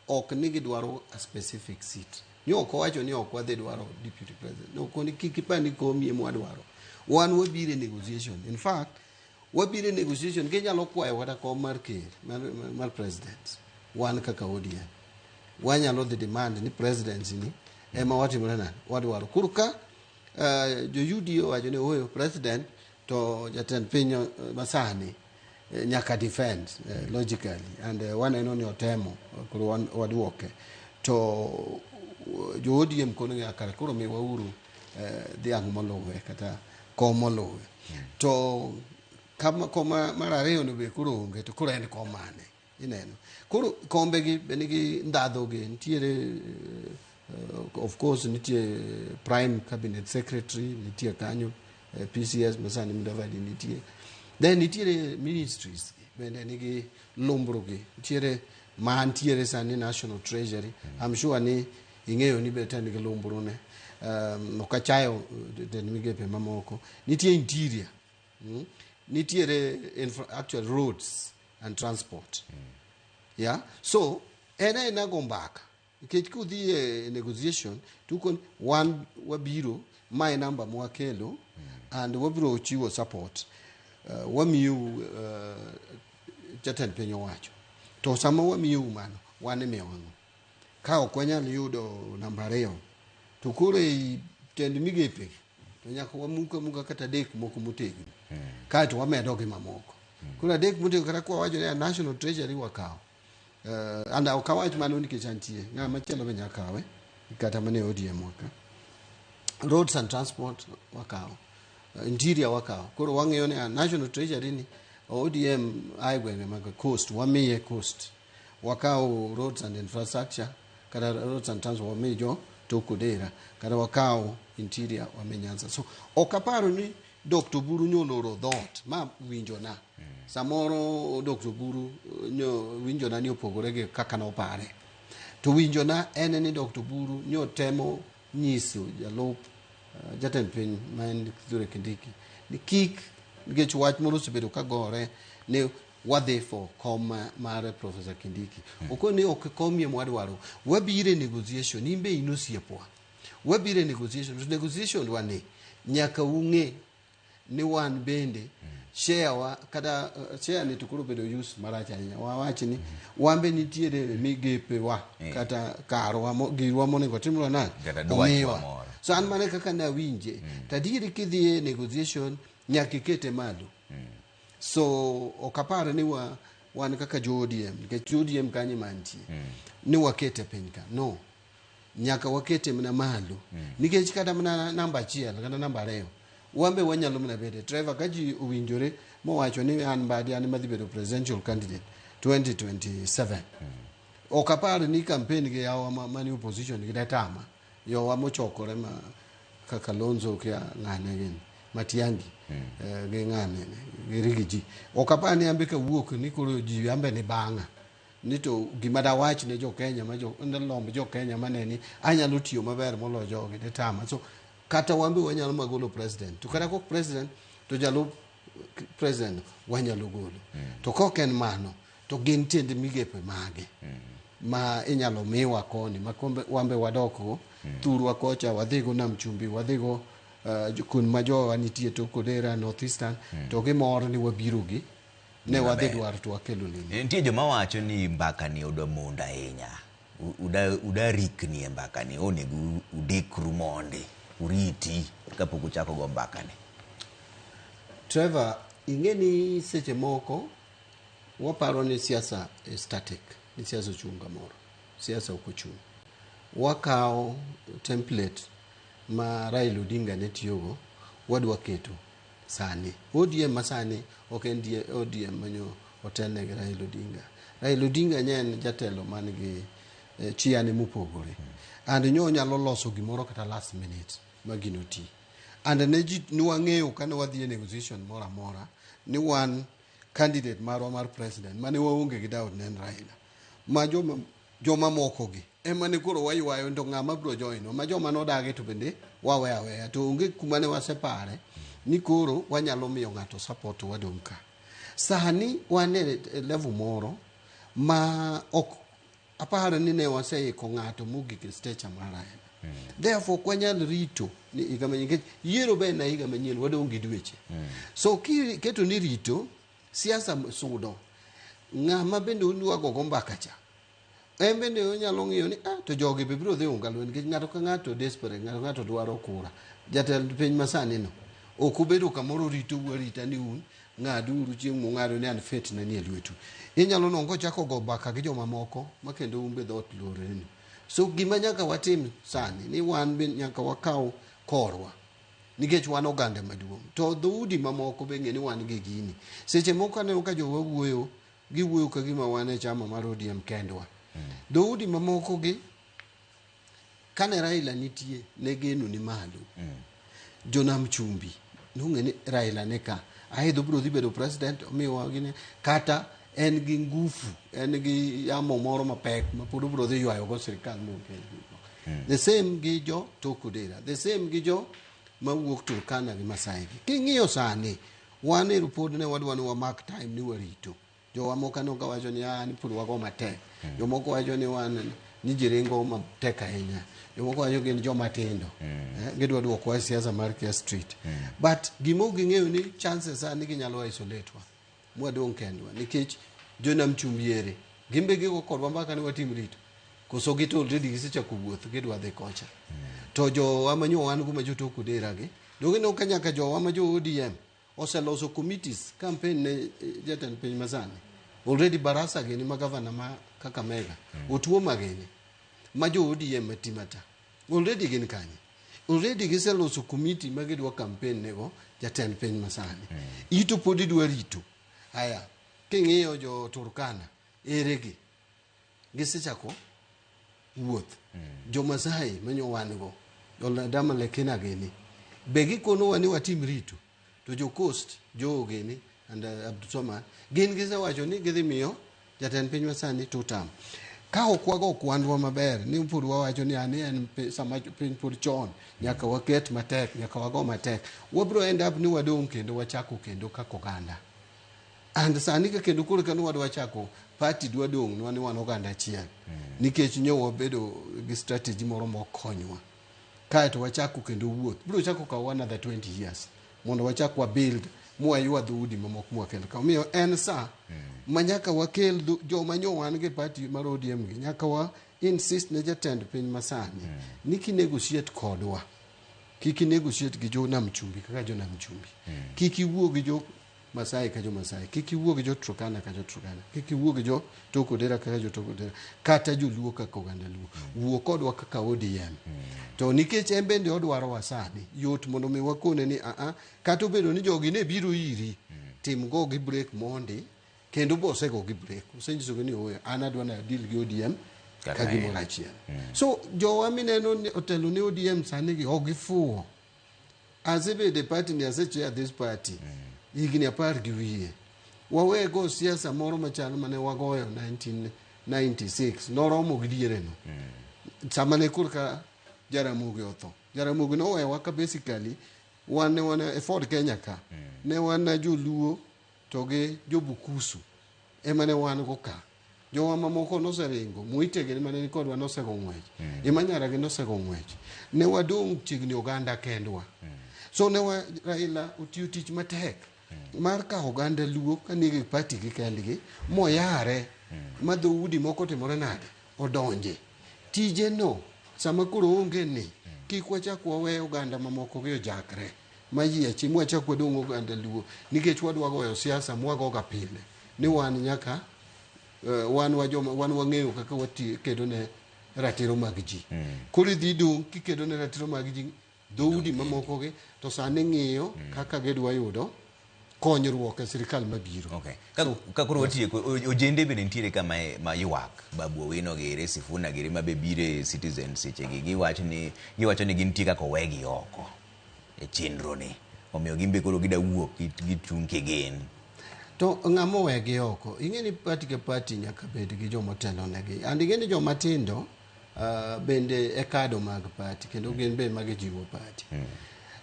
ok nigi dwaro a specific seat. Ni ok wacho ni ok wadhi dwaro deputy president. No koni kikipani komi mwadwaro. Wan wabire negotiation. In fact, wabire negotiation kenyalo kwayo wata kom mar ker mar president. Wan kaka ODM. Wanyalo the demand ni presidency ni ema watimore nani wadwaro. Kuruka jo UDO wacho ni oyo president to jatend piny masani nyaka defend logically and waneno ni otemo koro wadwoke to jo ODM kono nyaka koro mi wauru dhiang' moluwe kata kom moluwe to kama koma mar ariyo no be koro onge to koro en komane ineno koro kombe gi benigi ndadho gi nitiere of course nitie prime cabinet secretary nitie kanyo PCS masani mudavadi nitie then nitiere ministries bende nigi lumbru gi nitiere mantiere sani national treasury I'm sure ni ing'eyo ni beta nigi lumbru ne okachayo den migepe mamoko nitie interior nitiere actual roads and transport yeah so ena nagombaka nikech kudhi e negotiation tukon one wabiro my number mwakelo and wabiro chiwo support wamiu jatend piny owacho to sama wamiu mano wane miwango ka ok wanyal yudo namba 2 to koro e tend migepe to nyaka wamuka kata dek moko motegno ka to wamedo gi mamoko koro dek motegno kata kwa wacho ne national treasury wakawo and okawach mano nikech antie ng'ama machielo be nyaka kawe kata mane ODM waka roads and transport wakawo interior wakawo koro wang'eyo ne national treasury ni ODM aigwenge mag coast wamiye coast wakawo roads and infrastructure kata roads and transport wamiyo Tokodera kata wakawo interior wamenyanza so okaparo ni Dr. Buru nyoloro dhot ma winjona samoro Dr. Buru winjona ni opogore gi kaka no pare to winjona en ni Dr. Buru temo nyiso jalup jatend piny maen Kithure Kindiki ni kik nikech wach moro osebedo ka gore ne wadhi for kom mar Professor Kindiki okoni ok komie mwadwaro wabire negotiation imbe inosiepwa wabire negotiation wane nyaka ung'e ni wan bende share wa kada share ni tukuru bedo use maracha nya wawachi ni wambe nitiere migepe wa kata karwa girwa monego timro na omiwa so an mane kaka na winje tadiri kidhie negotiation nyaka kete malo so okapare ni wan kaka ODM nikech ODM kanye mantie ni wakete piny ka no nyaka wakete mna malo nikech kata mna namba 1 kata namba 2 wambe wanyalo mna bede driver kaji uwinjore mowacho ni an badi an madhi bedo presidential candidate 2027 okapare ni campaign ge yawa mani opposition gi datama yo wamochokore ma kaka Lonzo kya ng'ane gin Matiangi ge ng'ane girigiji okapani ambe ka wuok ni koro ji ambe ni banga ni to gima da wach ne jo Kenya ma jo ndalombe jo Kenya maneni anyalo tiyo maber molo jogi datama so kata wambe wanyalo magolo president to kata kok president to jalo president wanyalo golo to koken mano to gin tiende migepe mage ma inyalo miwa koni makombe wambe wadoko thurwa kocha wadhigo nam chumbi wadhigo kun majo wanitie to Kodera Northeastern to gimor ni wabiro gi ne wadhi dwar to wakelo nini nitie joma wacho ni mbaka ni odo monda ahinya uda rikni mbaka ni onego udikru monde uriti kapok uchako go mbaka ni Trevor ingeni seche moko waparo ni siasa static, ni siasa chunga moro, siasa okuchung. Wakao template ma Raila Odinga ne tiyogo wadwa keto sani. ODM masani ok en ODM manyo otene gi Raila Odinga. Raila Odinga nyen jatelo man gi chiane mopogore. And nyo nyalo loso gimoro kata last minute magino ti. And ne wang'eyo kane wadhi e negotiation mora mora ni wan candidate marwa mar president mane waonge gi doubt ne Raila. Ma joma moko gi ema ne koro waywayo ndo ng'ama bro joino ma joma nodage to bende wawe aweya to onge kuma ne wasepare ni koro wanyalo miyo ng'ato support wadong' ka. Sani wan e level moro ma ok aparo ni ne waseiko ng'ato mogik e stage mar Raila. Therefore kwanyal rito ni higa manyien yiero be na higa manyien wadong' gi dweche. So keto ni rito siasa sudo ng'ama bende unwago go mbaka cha bende onyalo ng'iyo ni to jogi be biro dhi ungalo nikech ng'ato ka ng'ato desperate, ng'ato dwaro kura. Jatend piny masani no ok ubedo kamoro rito warita ni un ng'aduru chieng' mung'ado ni an fet na nie lwetu. Inyalo nongo chako go mbaka gi joma moko ma kendo umbe dhot loreni. So gima nyaka watim sani ni wan be nyaka wakaw korwa nikech wan oganda maduong'. To dhoudi mamoko be ng'e ni wan gi gini. Seche moko aneno ka jowa giwuoyo ka gima wan e chama mar ODM kendwa. Dhoudi mamoko gi kane Raila nitie ne geno ni malo. Jonam Chumbi nung'e ni Raila ne ka aidho bro dhi bedo president omiwa gini kata en gi ngufu, en gi yamo moro mapek ma pod bro dhi ywayo go sirkal mokelo. The same gi jo Tokudera, the same gi jo mawuok Turkana gi Masai. King'iyo sani wan e pod ne wadwa ni wamak time ni warito. Jowa moko no kawacho ni ni pur wago matek. Jomoko wacho ni wan ni jirengo matek ahinya. Jomoko wacho gin joma tindo. Gidwa dwoko siasa mar Kia Street. But gimo ging'eyo ni chances sani ginyalo isolate wa. Mwadong' kendwa nikech Jonam Chumbi ere gimbe gigo kodwa mbaka ni watim rito. Koso gito already gisechako wuoth gidwa dhi kocha. To jowa manyo wan kuma jo Tokudera gi dogi no kanyaka jowa ma jo ODM oseloso committees campaign ne jatend piny masani. Already barasa gini ma governor ma Kakamega otuo mageni ma jo ODM matimata already gin kanye. Already giseloso committee ma gidwa campaign nego jatend piny masani. Ito podi dwa rito. Aya king'iyo jo Turkana eregi gisechako wuoth. Jo Masai manyo wan go Oladama lekina gini begi kono wani watim rito. To jo Coast jo gini and Abdusoma gin gisewacho ni gidhi miyo jatend piny masani tutam. Ka okwago kwandwa maber ni pur wawacho ni en sama piny pur chon nyaka waket matek, nyaka wago matek, wabro end up ni wadong' kendo wachako kendo kako oganda. And sani ka kendo kuro kendo wadwa chako party dwa dong' ni wan oganda achiel. Nikech nyo wabedo gi strategy moro mokonywa. Kaeto wachako kendo wuoth. Bro chako ka another 20 years. Mondo wachako wa build mwaywa dhoudi mamoko mwakel. Kamiyo en sa manyaka wakel joma nyo wan gi party mar ODM gi nyaka wa insist ne jatend piny masani ni kinegotiate kodwa. Kiki negotiate gi jo Nam Chumbi kaka jo Nam Chumbi. Kiki wuo gi jo Masai ka jo Masai. Kiki wuo gi jo Turkana ka jo Turkana. Kiki wuo gi jo Tokudera kaka jo Tokudera. Kata jo Luo kaka oganda Luo. Wuo kodwa kaka ODM. To nikech en bende odwaro wasani yot mondo mi wakone ni kata obedo ni jogi ne biro iri tim go gi break mondi kendo bose go gi break usenyiso ni oyo an adwa na deal gi ODM ka gimoro achiel. So jowa mineno otelo ni ODM sani gi ogifuo azebe the party ni asechair this party higni 10 gi wiye wawego siasa moro machal mane wagoyo 1996 noromo gi diere no sama ne kurka Jaramogi otho. Jaramogi no wewa ka basically wan e Ford Kenya ka. Ne wan na jo Luo to gi jo Bukusu. Ema ne wan go ka. Jowa mamoko noseringo, Muitege mane ni kodwa nosego ng'wech. Imanyara gi nosego ng'wech. Ne wadong' chigni oganda kendwa. So ne Raila otiyo tich matek. Mar ka oganda Luo ka nigi party gi kendgi moyare ma dhoudi moko timore nade odonje. Tije no sama koro onge ni kik wachak wawe oganda mamoko gi ojakre mayiechi mwachako dongo ganda luo nikech wadwa goyo siasa mwago ga pile ni wan nyaka wan wang'eyo kaka wati kedo ne ratiro mag ji koro dhi dong kikedo ne ratiro mag ji dhoudi mamoko gi to sani ng'iyo kaka gidwa yudo konyruok e sirikal mabiro. Okay. Ka koro watieko ojende bende nitiere kama ma ywak Babu Owino gere Sifuna gere mabebire Citizen seche gi giwacho ni gintie kaka owegi oko e chenro ni omiyo gimbe koro gida wuok gichung' kegen. To ng'ama owegi oko ing'e ni party ka party nyaka bed gi joma telo negi and ing'e ni joma tindo bende e kado mag party kendo gin be mag jiwo party.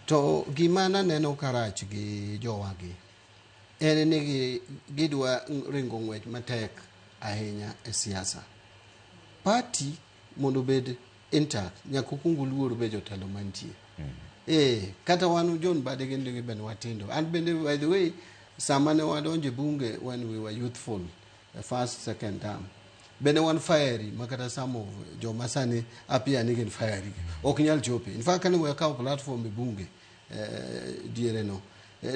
To gima naneno karach gi jowagi en ni gidwa ringo ng'wech matek ahinya e siasa. Party mondo bed intact nyaka kungu luor be jotelo mantie. Kata wan John bade gin ben watindo and bende by the way sama ne wadonje bunge when we were youthful first second term bende wan fiery makata some of joma sani apia ni gin fiery ok nyal chope. In fact kan we kawo platform e bunge diere no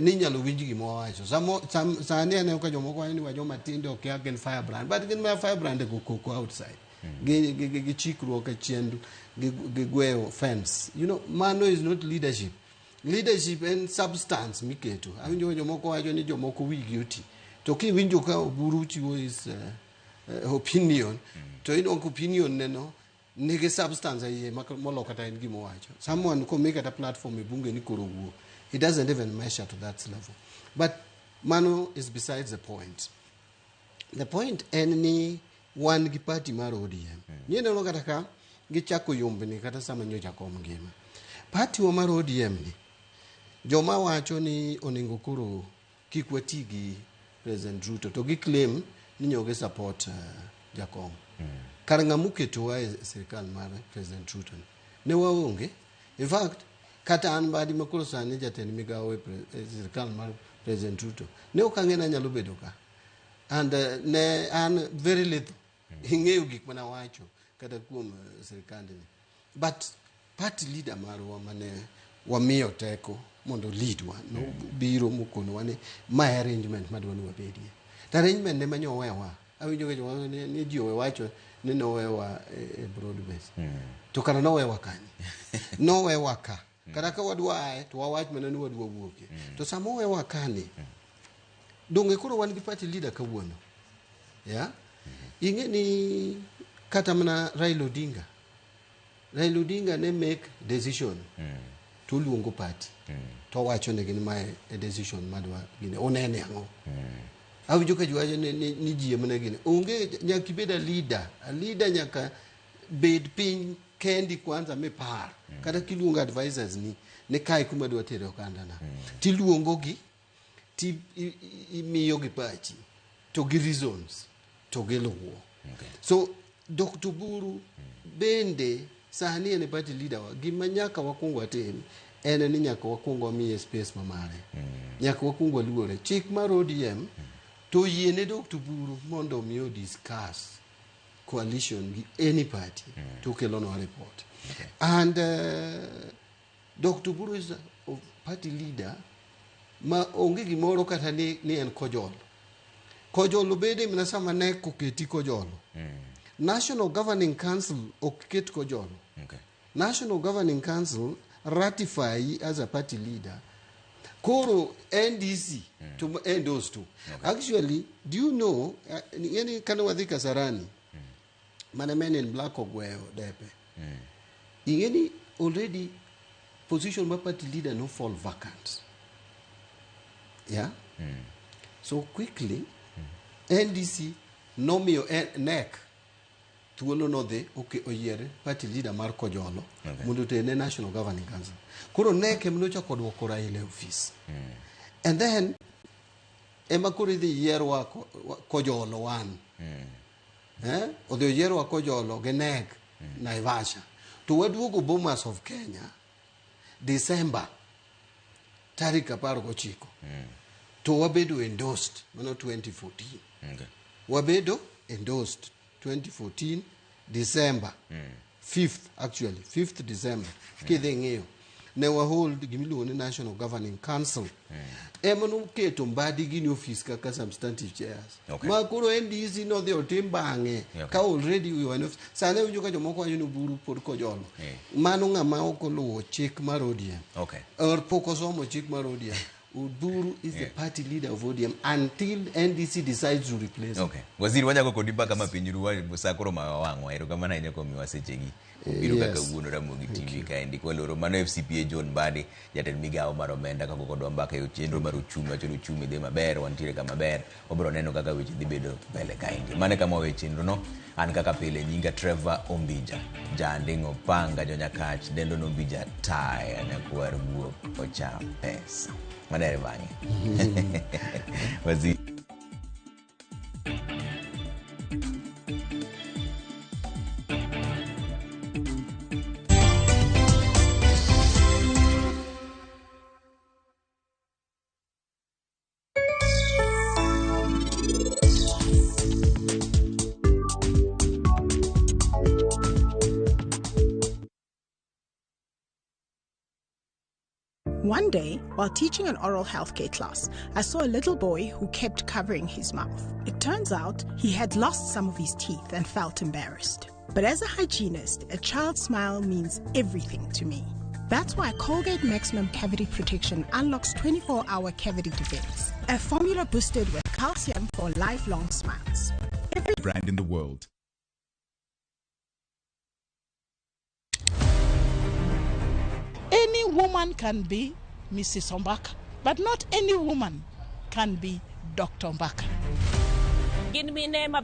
ni nyalo winji gimo wacho sani ane ka jomoko wani wa joma tindo ok gin firebrand but gin ma firebrand go koko outside gi chikruok e chien gi gweyo fence. You know, mano is not leadership. Leadership and substance miketo awinjo jomoko wacho ni jomoko wigi oti to kiwinjo ka Oburu chiwo is opinion to in opinion neno nigi substance aye molo kata en gimo wacho. Someone ko make a platform e bunge ni koro wuo, it doesn't even measure to that level. But mano is besides the point. The point en ni wan gi party mar ODM nyene no kata ka gichako yumbni kata sama nyocha kom ngima party wa mar ODM ni joma wacho ni oningo koro kik wati gi President Ruto to gi claim ni nyoge support Jakom. Kar ng'amu keto e sirikal mar President Ruto ne waonge. In fact kata an badi makoro sani jatend migawo e sirikal mar President Ruto ne okang'ena nyalo bedo ka and ne an very little ing'eyo gik mana wacho kata kuom sirikal ni but party leader marwa mane wamiyo teko mondo lead wa no biro mukono wane my arrangement madwa ni wabedie. Arrangement ne manyo wewa awinjo ke joma ni ji wacho ni no wewa e broad base to kana no wewa kani no wewa ka kada ka wadwa to wawach mana ni wadwa wuoke to samo wewa kani donge koro wan gi party leader kawuono ya ing'e ni kata mana Raila Odinga ne make decision to luongo party to wacho ne gin ma decision madwa gine onene ang'o awinjo ka jwaje ni ji mane gine onge nyaka beda leader a leader nyaka bed piny kendi kwanza me par kata kiluongo advisors ni kai kuma dwa tere okanda na tiluongo gi ti imiyo gi pachi to gi reasons to gi luwo. So Dr. Buru bende sani ene party leader wa gima nyaka wakungo atem ene ni nyaka wakungo miye space mamare nyaka wakungo luore chik mar ODM to yiene Dr. Buru mondo miyo discuss coalition gi any party to kelo no report. And Dr. Buru is a party leader ma onge gimoro kata ni en kojolo bede mina sama ne koketi kojolo National Governing Council oket kojolo. National Governing Council ratify as a party leader koro NDC to endorse to. Actually, do you know yani kana wadhi Kasarani mana men in black ogweyo depe ingeni already position ma party leader no fall vacant. Yeah. So quickly NDC nomio NEC tuolo no de oyiere party leader mar kojolo mondo tene National Governing Council koro NEC emnocha kodwoko Raila office and then ema koro idhi yierwa kojolo wan odhi yierwa kojolo ge NEC Naivasha to waduogo Bomas of Kenya December tarik 19 to wabedo endorsed mano 2014 wabedo endorsed 2014 December 5th actually 5th December kidhi ng'iyo ne wa hold gimiluongo ni National Governing Council ema noketo mbadi gini office kaka substantive chairs ma koro NDC no dhi otim bang'e ka already we were sane winjo ka jomoko wacho ni buru pod kojolo mano ng'ama ok oluwo chik mar ODM or pok osomo chik mar ODM. Buru is the party leader of ODM until NDC decides to replace him. Waziri wajago kodi mpaka mapinjuru wa busakoro mawangwa ero kama na inyako miwasechegi biro kaka uguno Ramogi TV kaendi kwa loro mano FCPA John Badi jatend migao mar omenda kako kodwa mbaka yo chenro mar uchumi wacho uchumi de maber wantiere kama maber obro neno kaka weche dhi bedo mbele kaendi mane kama weche chenro no an kaka pile nyinga Trevor Ombija jandingo panga jonyakach dendo Ombija taya na kuwar guo ocha pesa manere bange waziri. One day, while teaching an oral healthcare class, I saw a little boy who kept covering his mouth. It turns out he had lost some of his teeth and felt embarrassed. But as a hygienist, a child's smile means everything to me. That's why Colgate Maximum Cavity Protection unlocks 24-hour cavity defense. A formula boosted with calcium for lifelong smiles. Every brand in the world. Any woman can be Mrs. Ombaka, but not any woman can be Dr. Ombaka. Give me name